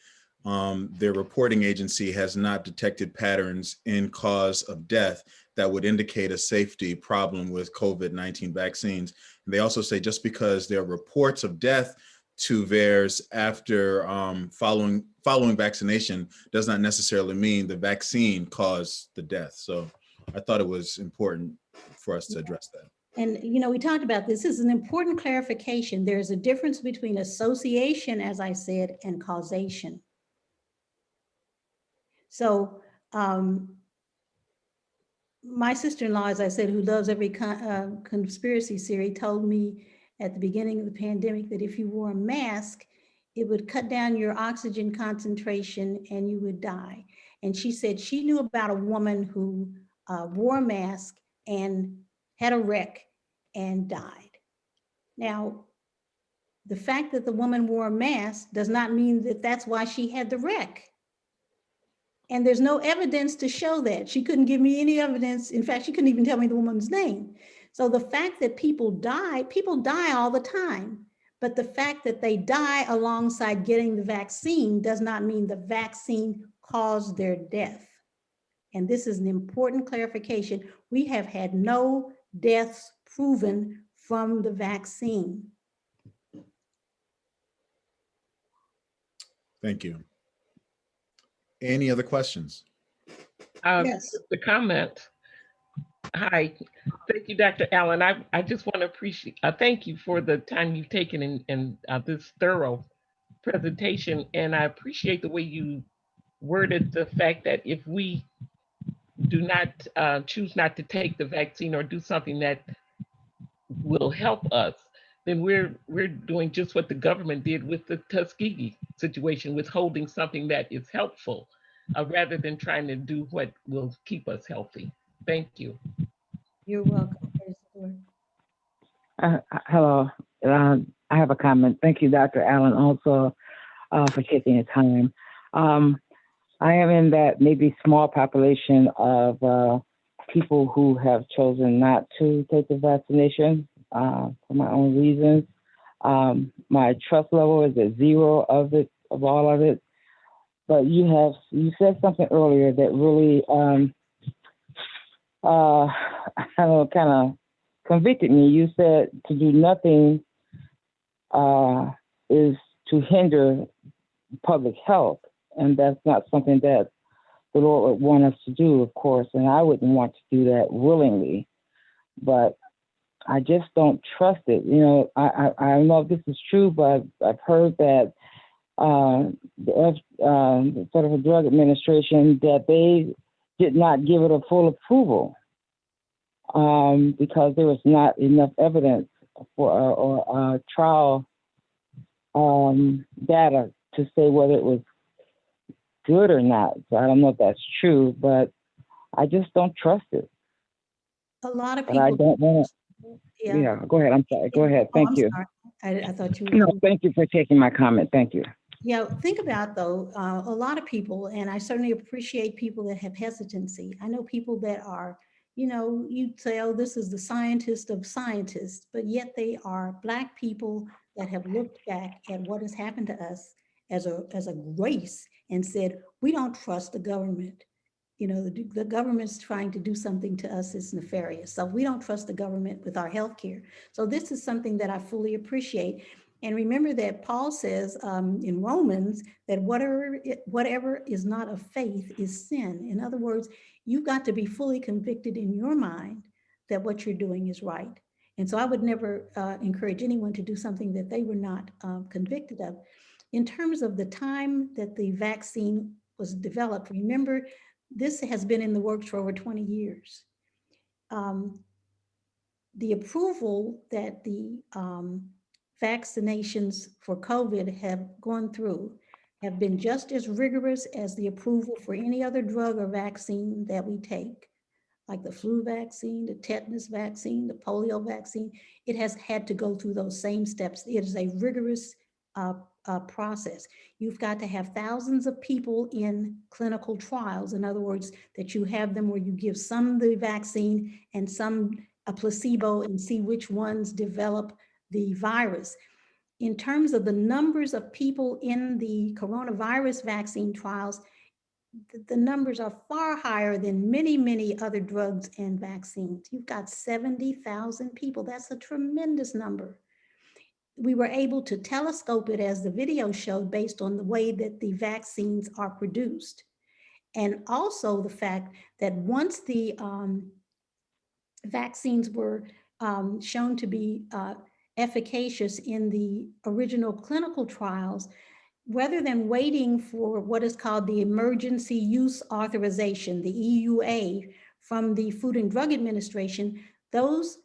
their reporting agency has not detected patterns in cause of death that would indicate a safety problem with COVID-19 vaccines. And they also say just because there are reports of death to VAERS after following vaccination does not necessarily mean the vaccine caused the death. So I thought it was important for us to address that. And, we talked about this. This is an important clarification. There's a difference between association, as I said, and causation. So my sister-in-law, as I said, who loves every conspiracy theory, told me at the beginning of the pandemic that if you wore a mask, it would cut down your oxygen concentration and you would die. And she said she knew about a woman who wore a mask and had a wreck and died. Now, the fact that the woman wore a mask does not mean that that's why she had the wreck. And there's no evidence to show that. She couldn't give me any evidence. In fact, she couldn't even tell me the woman's name. So the fact that people die all the time. But the fact that they die alongside getting the vaccine does not mean the vaccine caused their death. And this is an important clarification. We have had no deaths proven from the vaccine. Thank you. Any other questions? Yes. The comment. Hi, thank you, Dr. Allen. I just want to thank you for the time you've taken in this thorough presentation. And I appreciate the way you worded the fact that if we do not choose not to take the vaccine or do something that will help us, then we're doing just what the government did with the Tuskegee situation, withholding something that is helpful, rather than trying to do what will keep us healthy. Thank you. You're welcome. Praise the Lord. Hello. I have a comment. Thank you, Dr. Allen, also for taking the time. I am in that maybe small population of people who have chosen not to take the vaccination for my own reasons. My trust level is at 0 of all of it. But you said something earlier that really kind of convicted me. You said to do nothing is to hinder public health, and that's not something that the Lord would want us to do, of course, and I wouldn't want to do that willingly, but I just don't trust it. You know, I don't know if this is true, but I've heard that the Federal Drug Administration, that they did not give it a full approval because there was not enough evidence or trial data to say whether it was good or not. So I don't know if that's true, but I just don't trust it. A lot of But people. I don't want to. Yeah, go ahead. I'm sorry. Go ahead. Thank you. I thought you were. No, thank you for taking my comment. Thank you. Yeah, think about though, a lot of people, and I certainly appreciate people that have hesitancy. I know people that are, you know, you'd say, oh, this is the scientist of scientists, but yet they are Black people that have looked back at what has happened to us as a race and said, we don't trust the government. You know, the government's trying to do something to us that's nefarious. So we don't trust the government with our health care. So this is something that I fully appreciate. And remember that Paul says in Romans that whatever is not of faith is sin. In other words, you've got to be fully convicted in your mind that what you're doing is right. And so I would never encourage anyone to do something that they were not convicted of. In terms of the time that the vaccine was developed, remember, this has been in the works for over 20 years. The approval that the vaccinations for COVID have gone through have been just as rigorous as the approval for any other drug or vaccine that we take, like the flu vaccine, the tetanus vaccine, the polio vaccine. It has had to go through those same steps. It is a rigorous process. You've got to have thousands of people in clinical trials. In other words, that you have them where you give some the vaccine and some a placebo and see which ones develop the virus. In terms of the numbers of people in the coronavirus vaccine trials, the numbers are far higher than many, many other drugs and vaccines. You've got 70,000 people. That's a tremendous number. We were able to telescope it, as the video showed, based on the way that the vaccines are produced. And also the fact that once the vaccines were shown to be efficacious in the original clinical trials, rather than waiting for what is called the Emergency Use Authorization, the EUA, from the Food and Drug Administration, those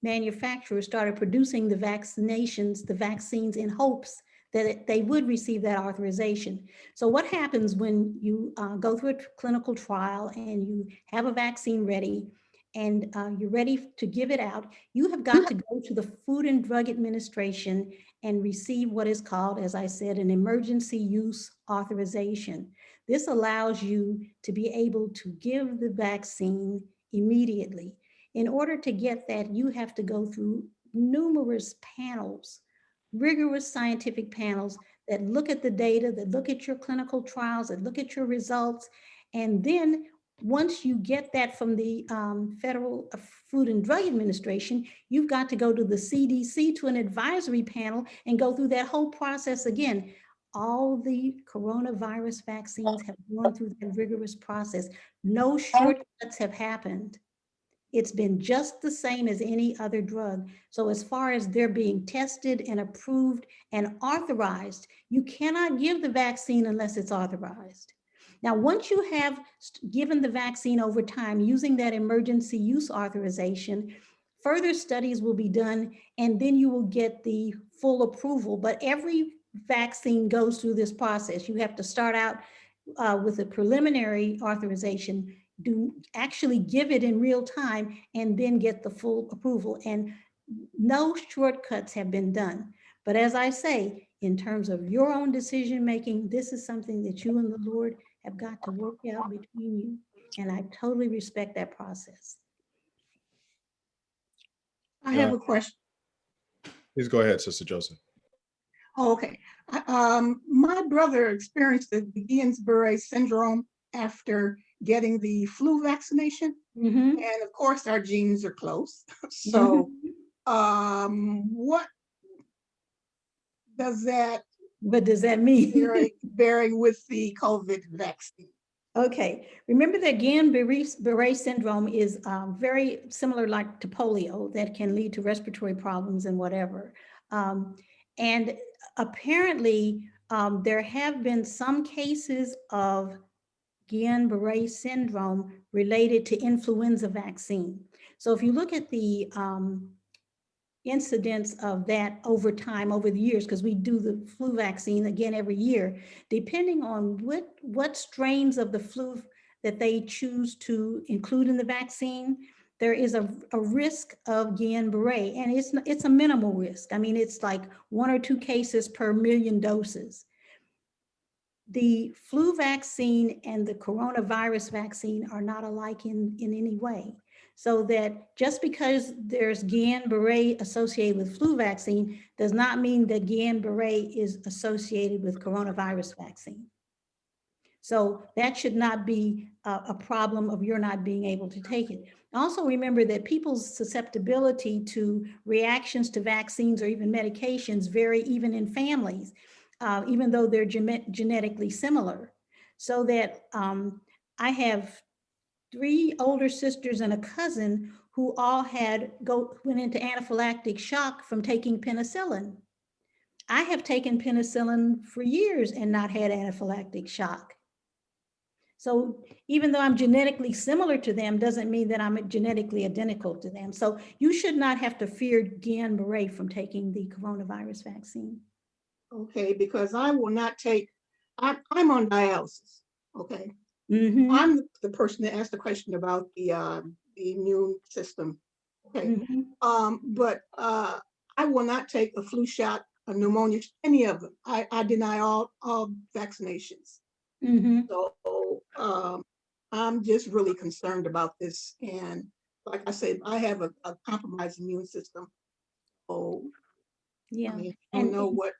manufacturers started producing the vaccines in hopes that they would receive that authorization. So what happens when you go through a clinical trial and you have a vaccine ready and you're ready to give it out, you have got to go to the Food and Drug Administration and receive what is called, as I said, an emergency use authorization. This allows you to be able to give the vaccine immediately. In order to get that, you have to go through numerous panels, rigorous scientific panels that look at the data, that look at your clinical trials, that look at your results. And then once you get that from the Federal Food and Drug Administration, you've got to go to the CDC, to an advisory panel, and go through that whole process again. All the coronavirus vaccines have gone through that rigorous process. No shortcuts have happened. It's been just the same as any other drug. So as far as they're being tested and approved and authorized, you cannot give the vaccine unless it's authorized. Now, once you have given the vaccine over time using that emergency use authorization, further studies will be done, and then you will get the full approval. But every vaccine goes through this process. You have to start out with a preliminary authorization, actually give it in real time, and then get the full approval. And no shortcuts have been done. But as I say, in terms of your own decision-making, this is something that you and the Lord have got to work out between you. And I totally respect that process. I have a question. Please go ahead, Sister Joseph. Oh, okay. My brother experienced the Guillain-Barré syndrome after getting the flu vaccination. Mm-hmm. And of course, our genes are close. So what does that mean? Vary with the COVID vaccine? Okay, remember that Guillain-Barré syndrome is very similar like to polio that can lead to respiratory problems and whatever. And apparently there have been some cases of Guillain-Barré syndrome related to influenza vaccine. So if you look at the incidence of that over time, over the years, because we do the flu vaccine again every year, depending on what strains of the flu that they choose to include in the vaccine, there is a risk of Guillain-Barré, and it's a minimal risk. I mean, it's like 1 or 2 cases per million doses. The flu vaccine and the coronavirus vaccine are not alike in any way. So that just because there's Guillain-Barré associated with flu vaccine does not mean that Guillain-Barré is associated with coronavirus vaccine. So that should not be a problem of your not being able to take it. Also remember that people's susceptibility to reactions to vaccines or even medications vary even in families, even though they're genetically similar. So that I have 3 older sisters and a cousin who all went into anaphylactic shock from taking penicillin. I have taken penicillin for years and not had anaphylactic shock. So even though I'm genetically similar to them, doesn't mean that I'm genetically identical to them. So you should not have to fear Guillain-Barré from taking the coronavirus vaccine. Okay, because I will not take, I'm on dialysis, okay? Mm-hmm. I'm the person that asked the question about the immune system, okay? Mm-hmm. But I will not take a flu shot, a pneumonia, any of them. I deny all vaccinations. Mm-hmm. So I'm just really concerned about this. And like I said, I have a compromised immune system. So yeah, I mean, I don't know what.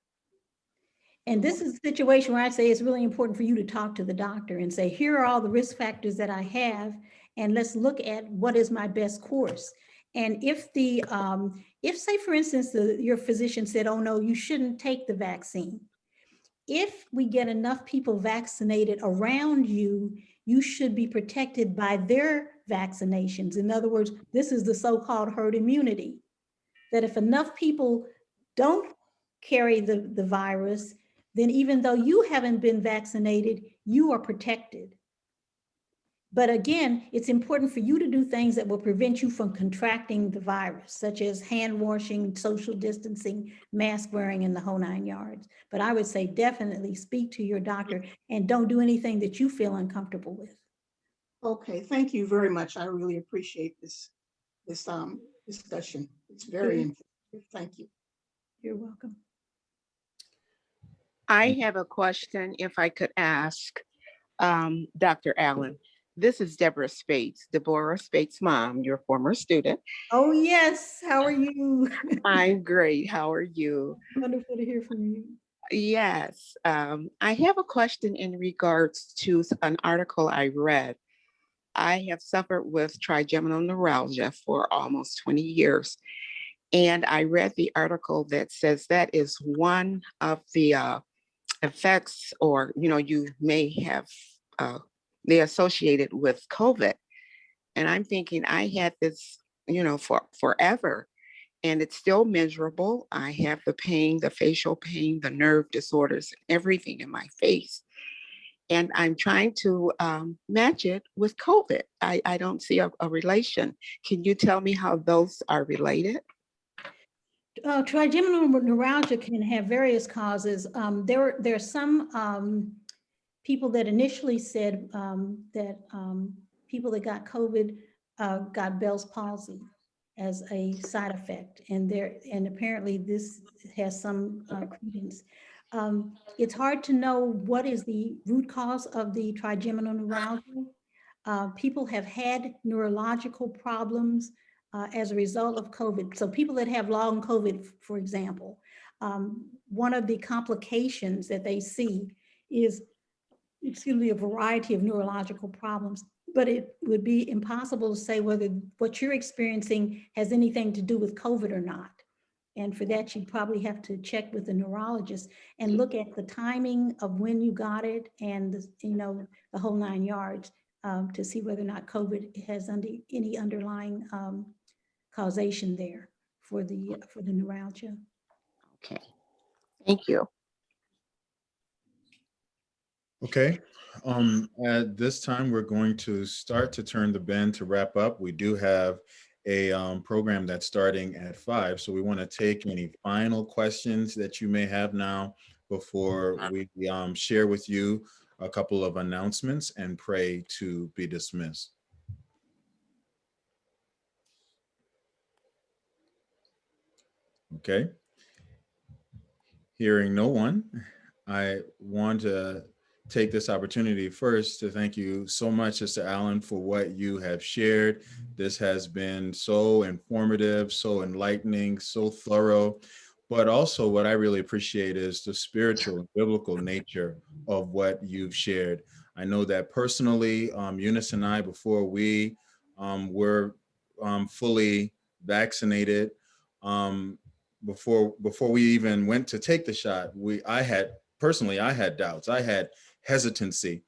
And this is a situation where I say it's really important for you to talk to the doctor and say, here are all the risk factors that I have, and let's look at what is my best course. And if say, for instance, your physician said, oh no, you shouldn't take the vaccine. If we get enough people vaccinated around you, you should be protected by their vaccinations. In other words, this is the so-called herd immunity, that if enough people don't carry the virus, then even though you haven't been vaccinated, you are protected. But again, it's important for you to do things that will prevent you from contracting the virus, such as hand washing, social distancing, mask wearing, and the whole 9 yards. But I would say definitely speak to your doctor and don't do anything that you feel uncomfortable with. Okay, thank you very much. I really appreciate this discussion. It's very informative. Thank you. You're welcome. I have a question, if I could ask Dr. Allen. This is Deborah Spates' mom, your former student. Oh, yes. How are you? I'm great. How are you? Wonderful to hear from you. Yes. I have a question in regards to an article I read. I have suffered with trigeminal neuralgia for almost 20 years. And I read the article that says that is one of the effects, or, you may have they associated with COVID. And I'm thinking I had this, for forever, and it's still miserable. I have the pain, the facial pain, the nerve disorders, everything in my face. and I'm trying to match it with COVID. I don't see a relation. Can you tell me how those are related? Trigeminal neuralgia can have various causes. There are some people that initially said that people that got COVID got Bell's palsy as a side effect, and apparently this has some credence. It's hard to know what is the root cause of the trigeminal neuralgia. People have had neurological problems as a result of COVID. So people that have long COVID, for example, one of the complications that they see is, excuse me, a variety of neurological problems, but it would be impossible to say whether what you're experiencing has anything to do with COVID or not. And for that, you'd probably have to check with the neurologist and look at the timing of when you got it and the whole 9 yards to see whether or not COVID has any underlying causation there for the neuralgia. Okay, thank you. Okay, at this time, we're going to start to turn the bend to wrap up. We do have a program that's starting at 5, so we want to take any final questions that you may have now before we share with you a couple of announcements and pray to be dismissed. Okay. Hearing no one, I want to take this opportunity first to thank you so much, Sister Allen, for what you have shared. This has been so informative, so enlightening, so thorough. But also what I really appreciate is the spiritual and biblical nature of what you've shared. I know that personally, Eunice and I, before we were fully vaccinated, before we even went to take the shot, I had doubts. I had hesitancy,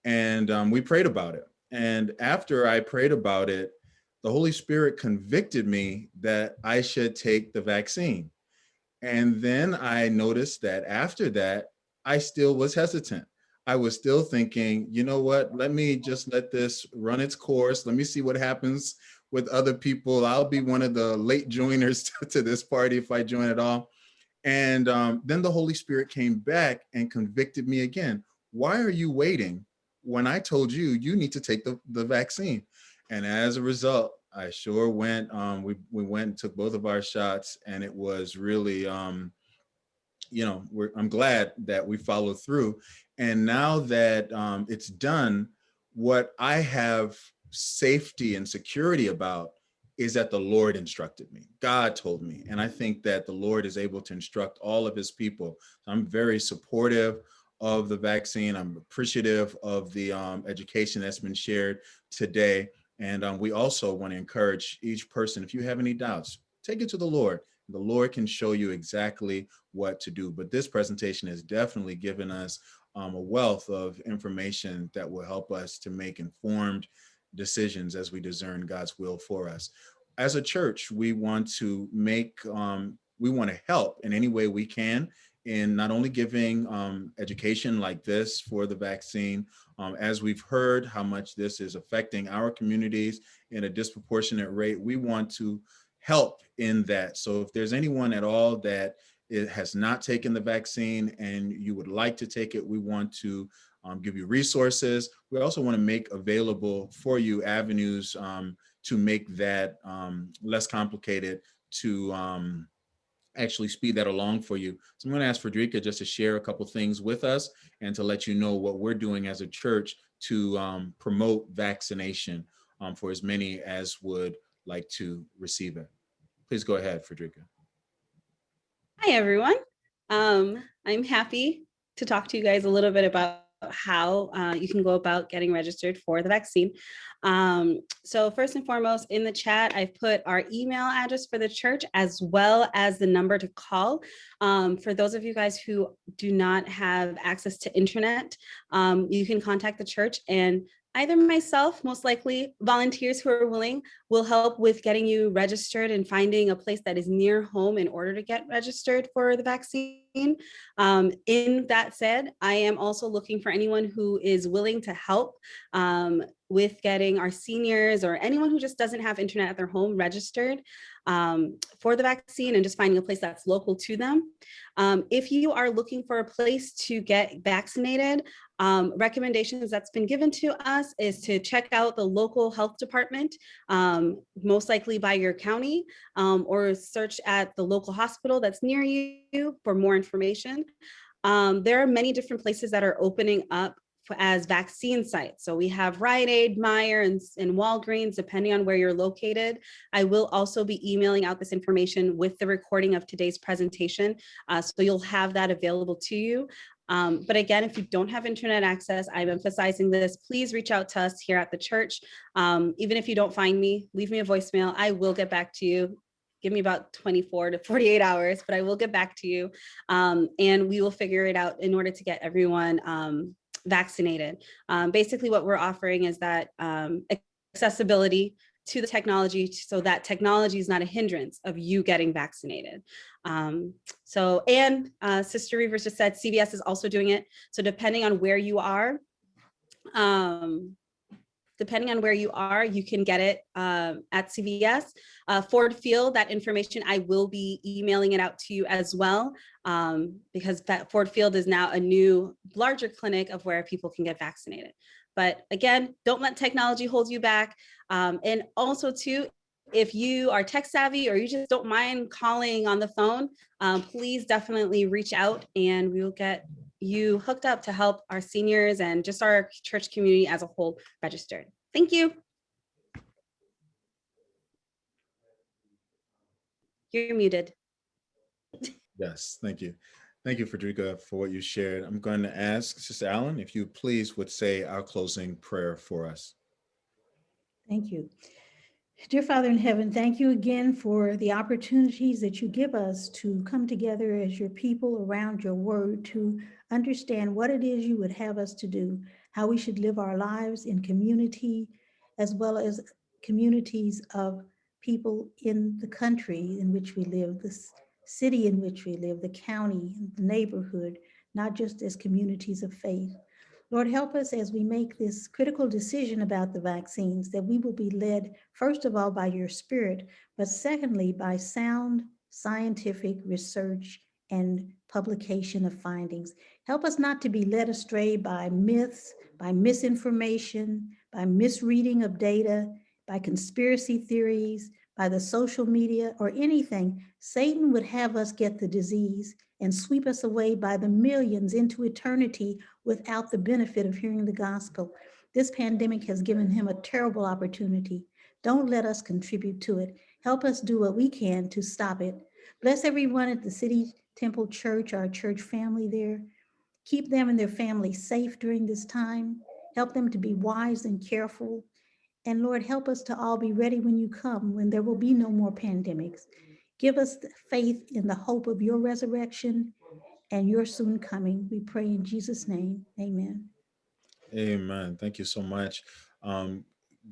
and we prayed about it. And after I prayed about it, the Holy Spirit convicted me that I should take the vaccine. And then I noticed that after that, I still was hesitant. I was still thinking, you know what, let me just let this run its course. Let me see what happens with other people. I'll be one of the late joiners to this party if I join at all. And then the Holy Spirit came back and convicted me again. Why are you waiting when I told you you need to take the vaccine? And as a result, I sure went. We went and took both of our shots, and it was really, I'm glad that we followed through. And now that it's done, what I have safety and security about is that the Lord instructed me. God told me. And I think that the Lord is able to instruct all of his people. I'm very supportive of the vaccine. I'm appreciative of the education that's been shared today. And we also want to encourage each person, if you have any doubts, take it to the Lord. The Lord can show you exactly what to do. But this presentation has definitely given us a wealth of information that will help us to make informed decisions as we discern God's will for us. As a church, we want to help in any way we can in not only giving education like this for the vaccine, as we've heard how much this is affecting our communities in a disproportionate rate, we want to help in that. So if there's anyone at all that has not taken the vaccine and you would like to take it, we want to give you resources. We also want to make available for you avenues to make that less complicated, to actually speed that along for you. So I'm going to ask Frederica just to share a couple things with us and to let you know what we're doing as a church to promote vaccination for as many as would like to receive it. Please go ahead, Frederica. Hi, everyone. I'm happy to talk to you guys a little bit about how you can go about getting registered for the vaccine. So first and foremost, in the chat, I've put our email address for the church as well as the number to call. For those of you guys who do not have access to internet, you can contact the church and Either myself, most likely volunteers who are willing, will help with getting you registered and finding a place that is near home in order to get registered for the vaccine. In that said, I am also looking for anyone who is willing to help with getting our seniors or anyone who just doesn't have internet at their home registered for the vaccine and just finding a place that's local to them. If you are looking for a place to get vaccinated, recommendations that's been given to us is to check out the local health department, most likely by your county, or search at the local hospital that's near you for more information. There are many different places that are opening up as vaccine sites. So we have Rite Aid, Meijer, and Walgreens, depending on where you're located. I will also be emailing out this information with the recording of today's presentation. So you'll have that available to you. But again, if you don't have internet access, I'm emphasizing this, please reach out to us here at the church. Even if you don't find me, leave me a voicemail. I will get back to you. Give me about 24 to 48 hours, but I will get back to you. And we will figure it out in order to get everyone vaccinated. Basically what we're offering is that accessibility to the technology so that technology is not a hindrance of you getting vaccinated. Sister Reavers just said CVS is also doing it. So depending on where you are, you can get it at CVS. Ford Field, that information, I will be emailing it out to you as well, because that Ford Field is now a new, larger clinic of where people can get vaccinated. But again, don't let technology hold you back. And also too, if you are tech savvy or you just don't mind calling on the phone, please definitely reach out and we will get you hooked up to help our seniors and just our church community as a whole registered. Thank you. You're muted. Yes, thank you. Thank you, Frederica, for what you shared. I'm going to ask Sister Allen if you please would say our closing prayer for us. Thank you. Dear Father in heaven, thank you again for the opportunities that you give us to come together as your people around your word to understand what it is you would have us to do, how we should live our lives in community, as well as communities of people in the country in which we live, the city in which we live, the county, the neighborhood, not just as communities of faith. Lord, help us as we make this critical decision about the vaccines, that we will be led, first of all, by your Spirit, but secondly, by sound scientific research and publication of findings. Help us not to be led astray by myths, by misinformation, by misreading of data, by conspiracy theories, by the social media, or anything. Satan would have us get the disease and sweep us away by the millions into eternity without the benefit of hearing the gospel. This pandemic has given him a terrible opportunity. Don't let us contribute to it. Help us do what we can to stop it. Bless everyone at the City Temple Church, our church family there. Keep them and their families safe during this time. Help them to be wise and careful. And Lord, help us to all be ready when you come, when there will be no more pandemics. Give us the faith in the hope of your resurrection and your soon coming. We pray in Jesus' name. Amen. Amen. Thank you so much.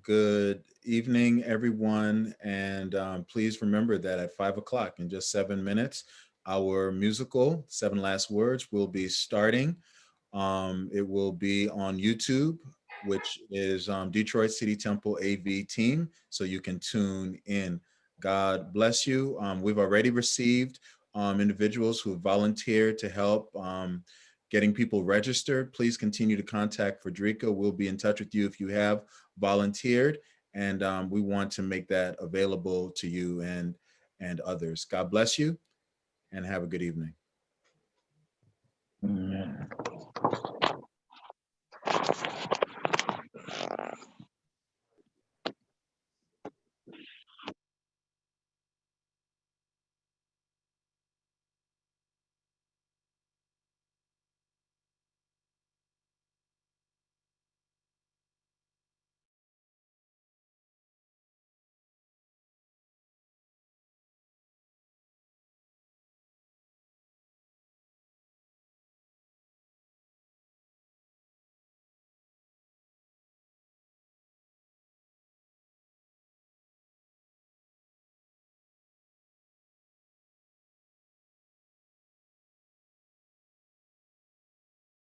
Good evening, everyone. And please remember that at 5 o'clock, in just 7 minutes, our musical, 7 Last Words, will be starting. It will be on YouTube, which is Detroit City Temple AV team. So you can tune in. God bless you. We've already received individuals who volunteered to help getting people registered. Please continue to contact Frederica. We'll be in touch with you if you have volunteered, and we want to make that available to you and others. God bless you and have a good evening. Amen.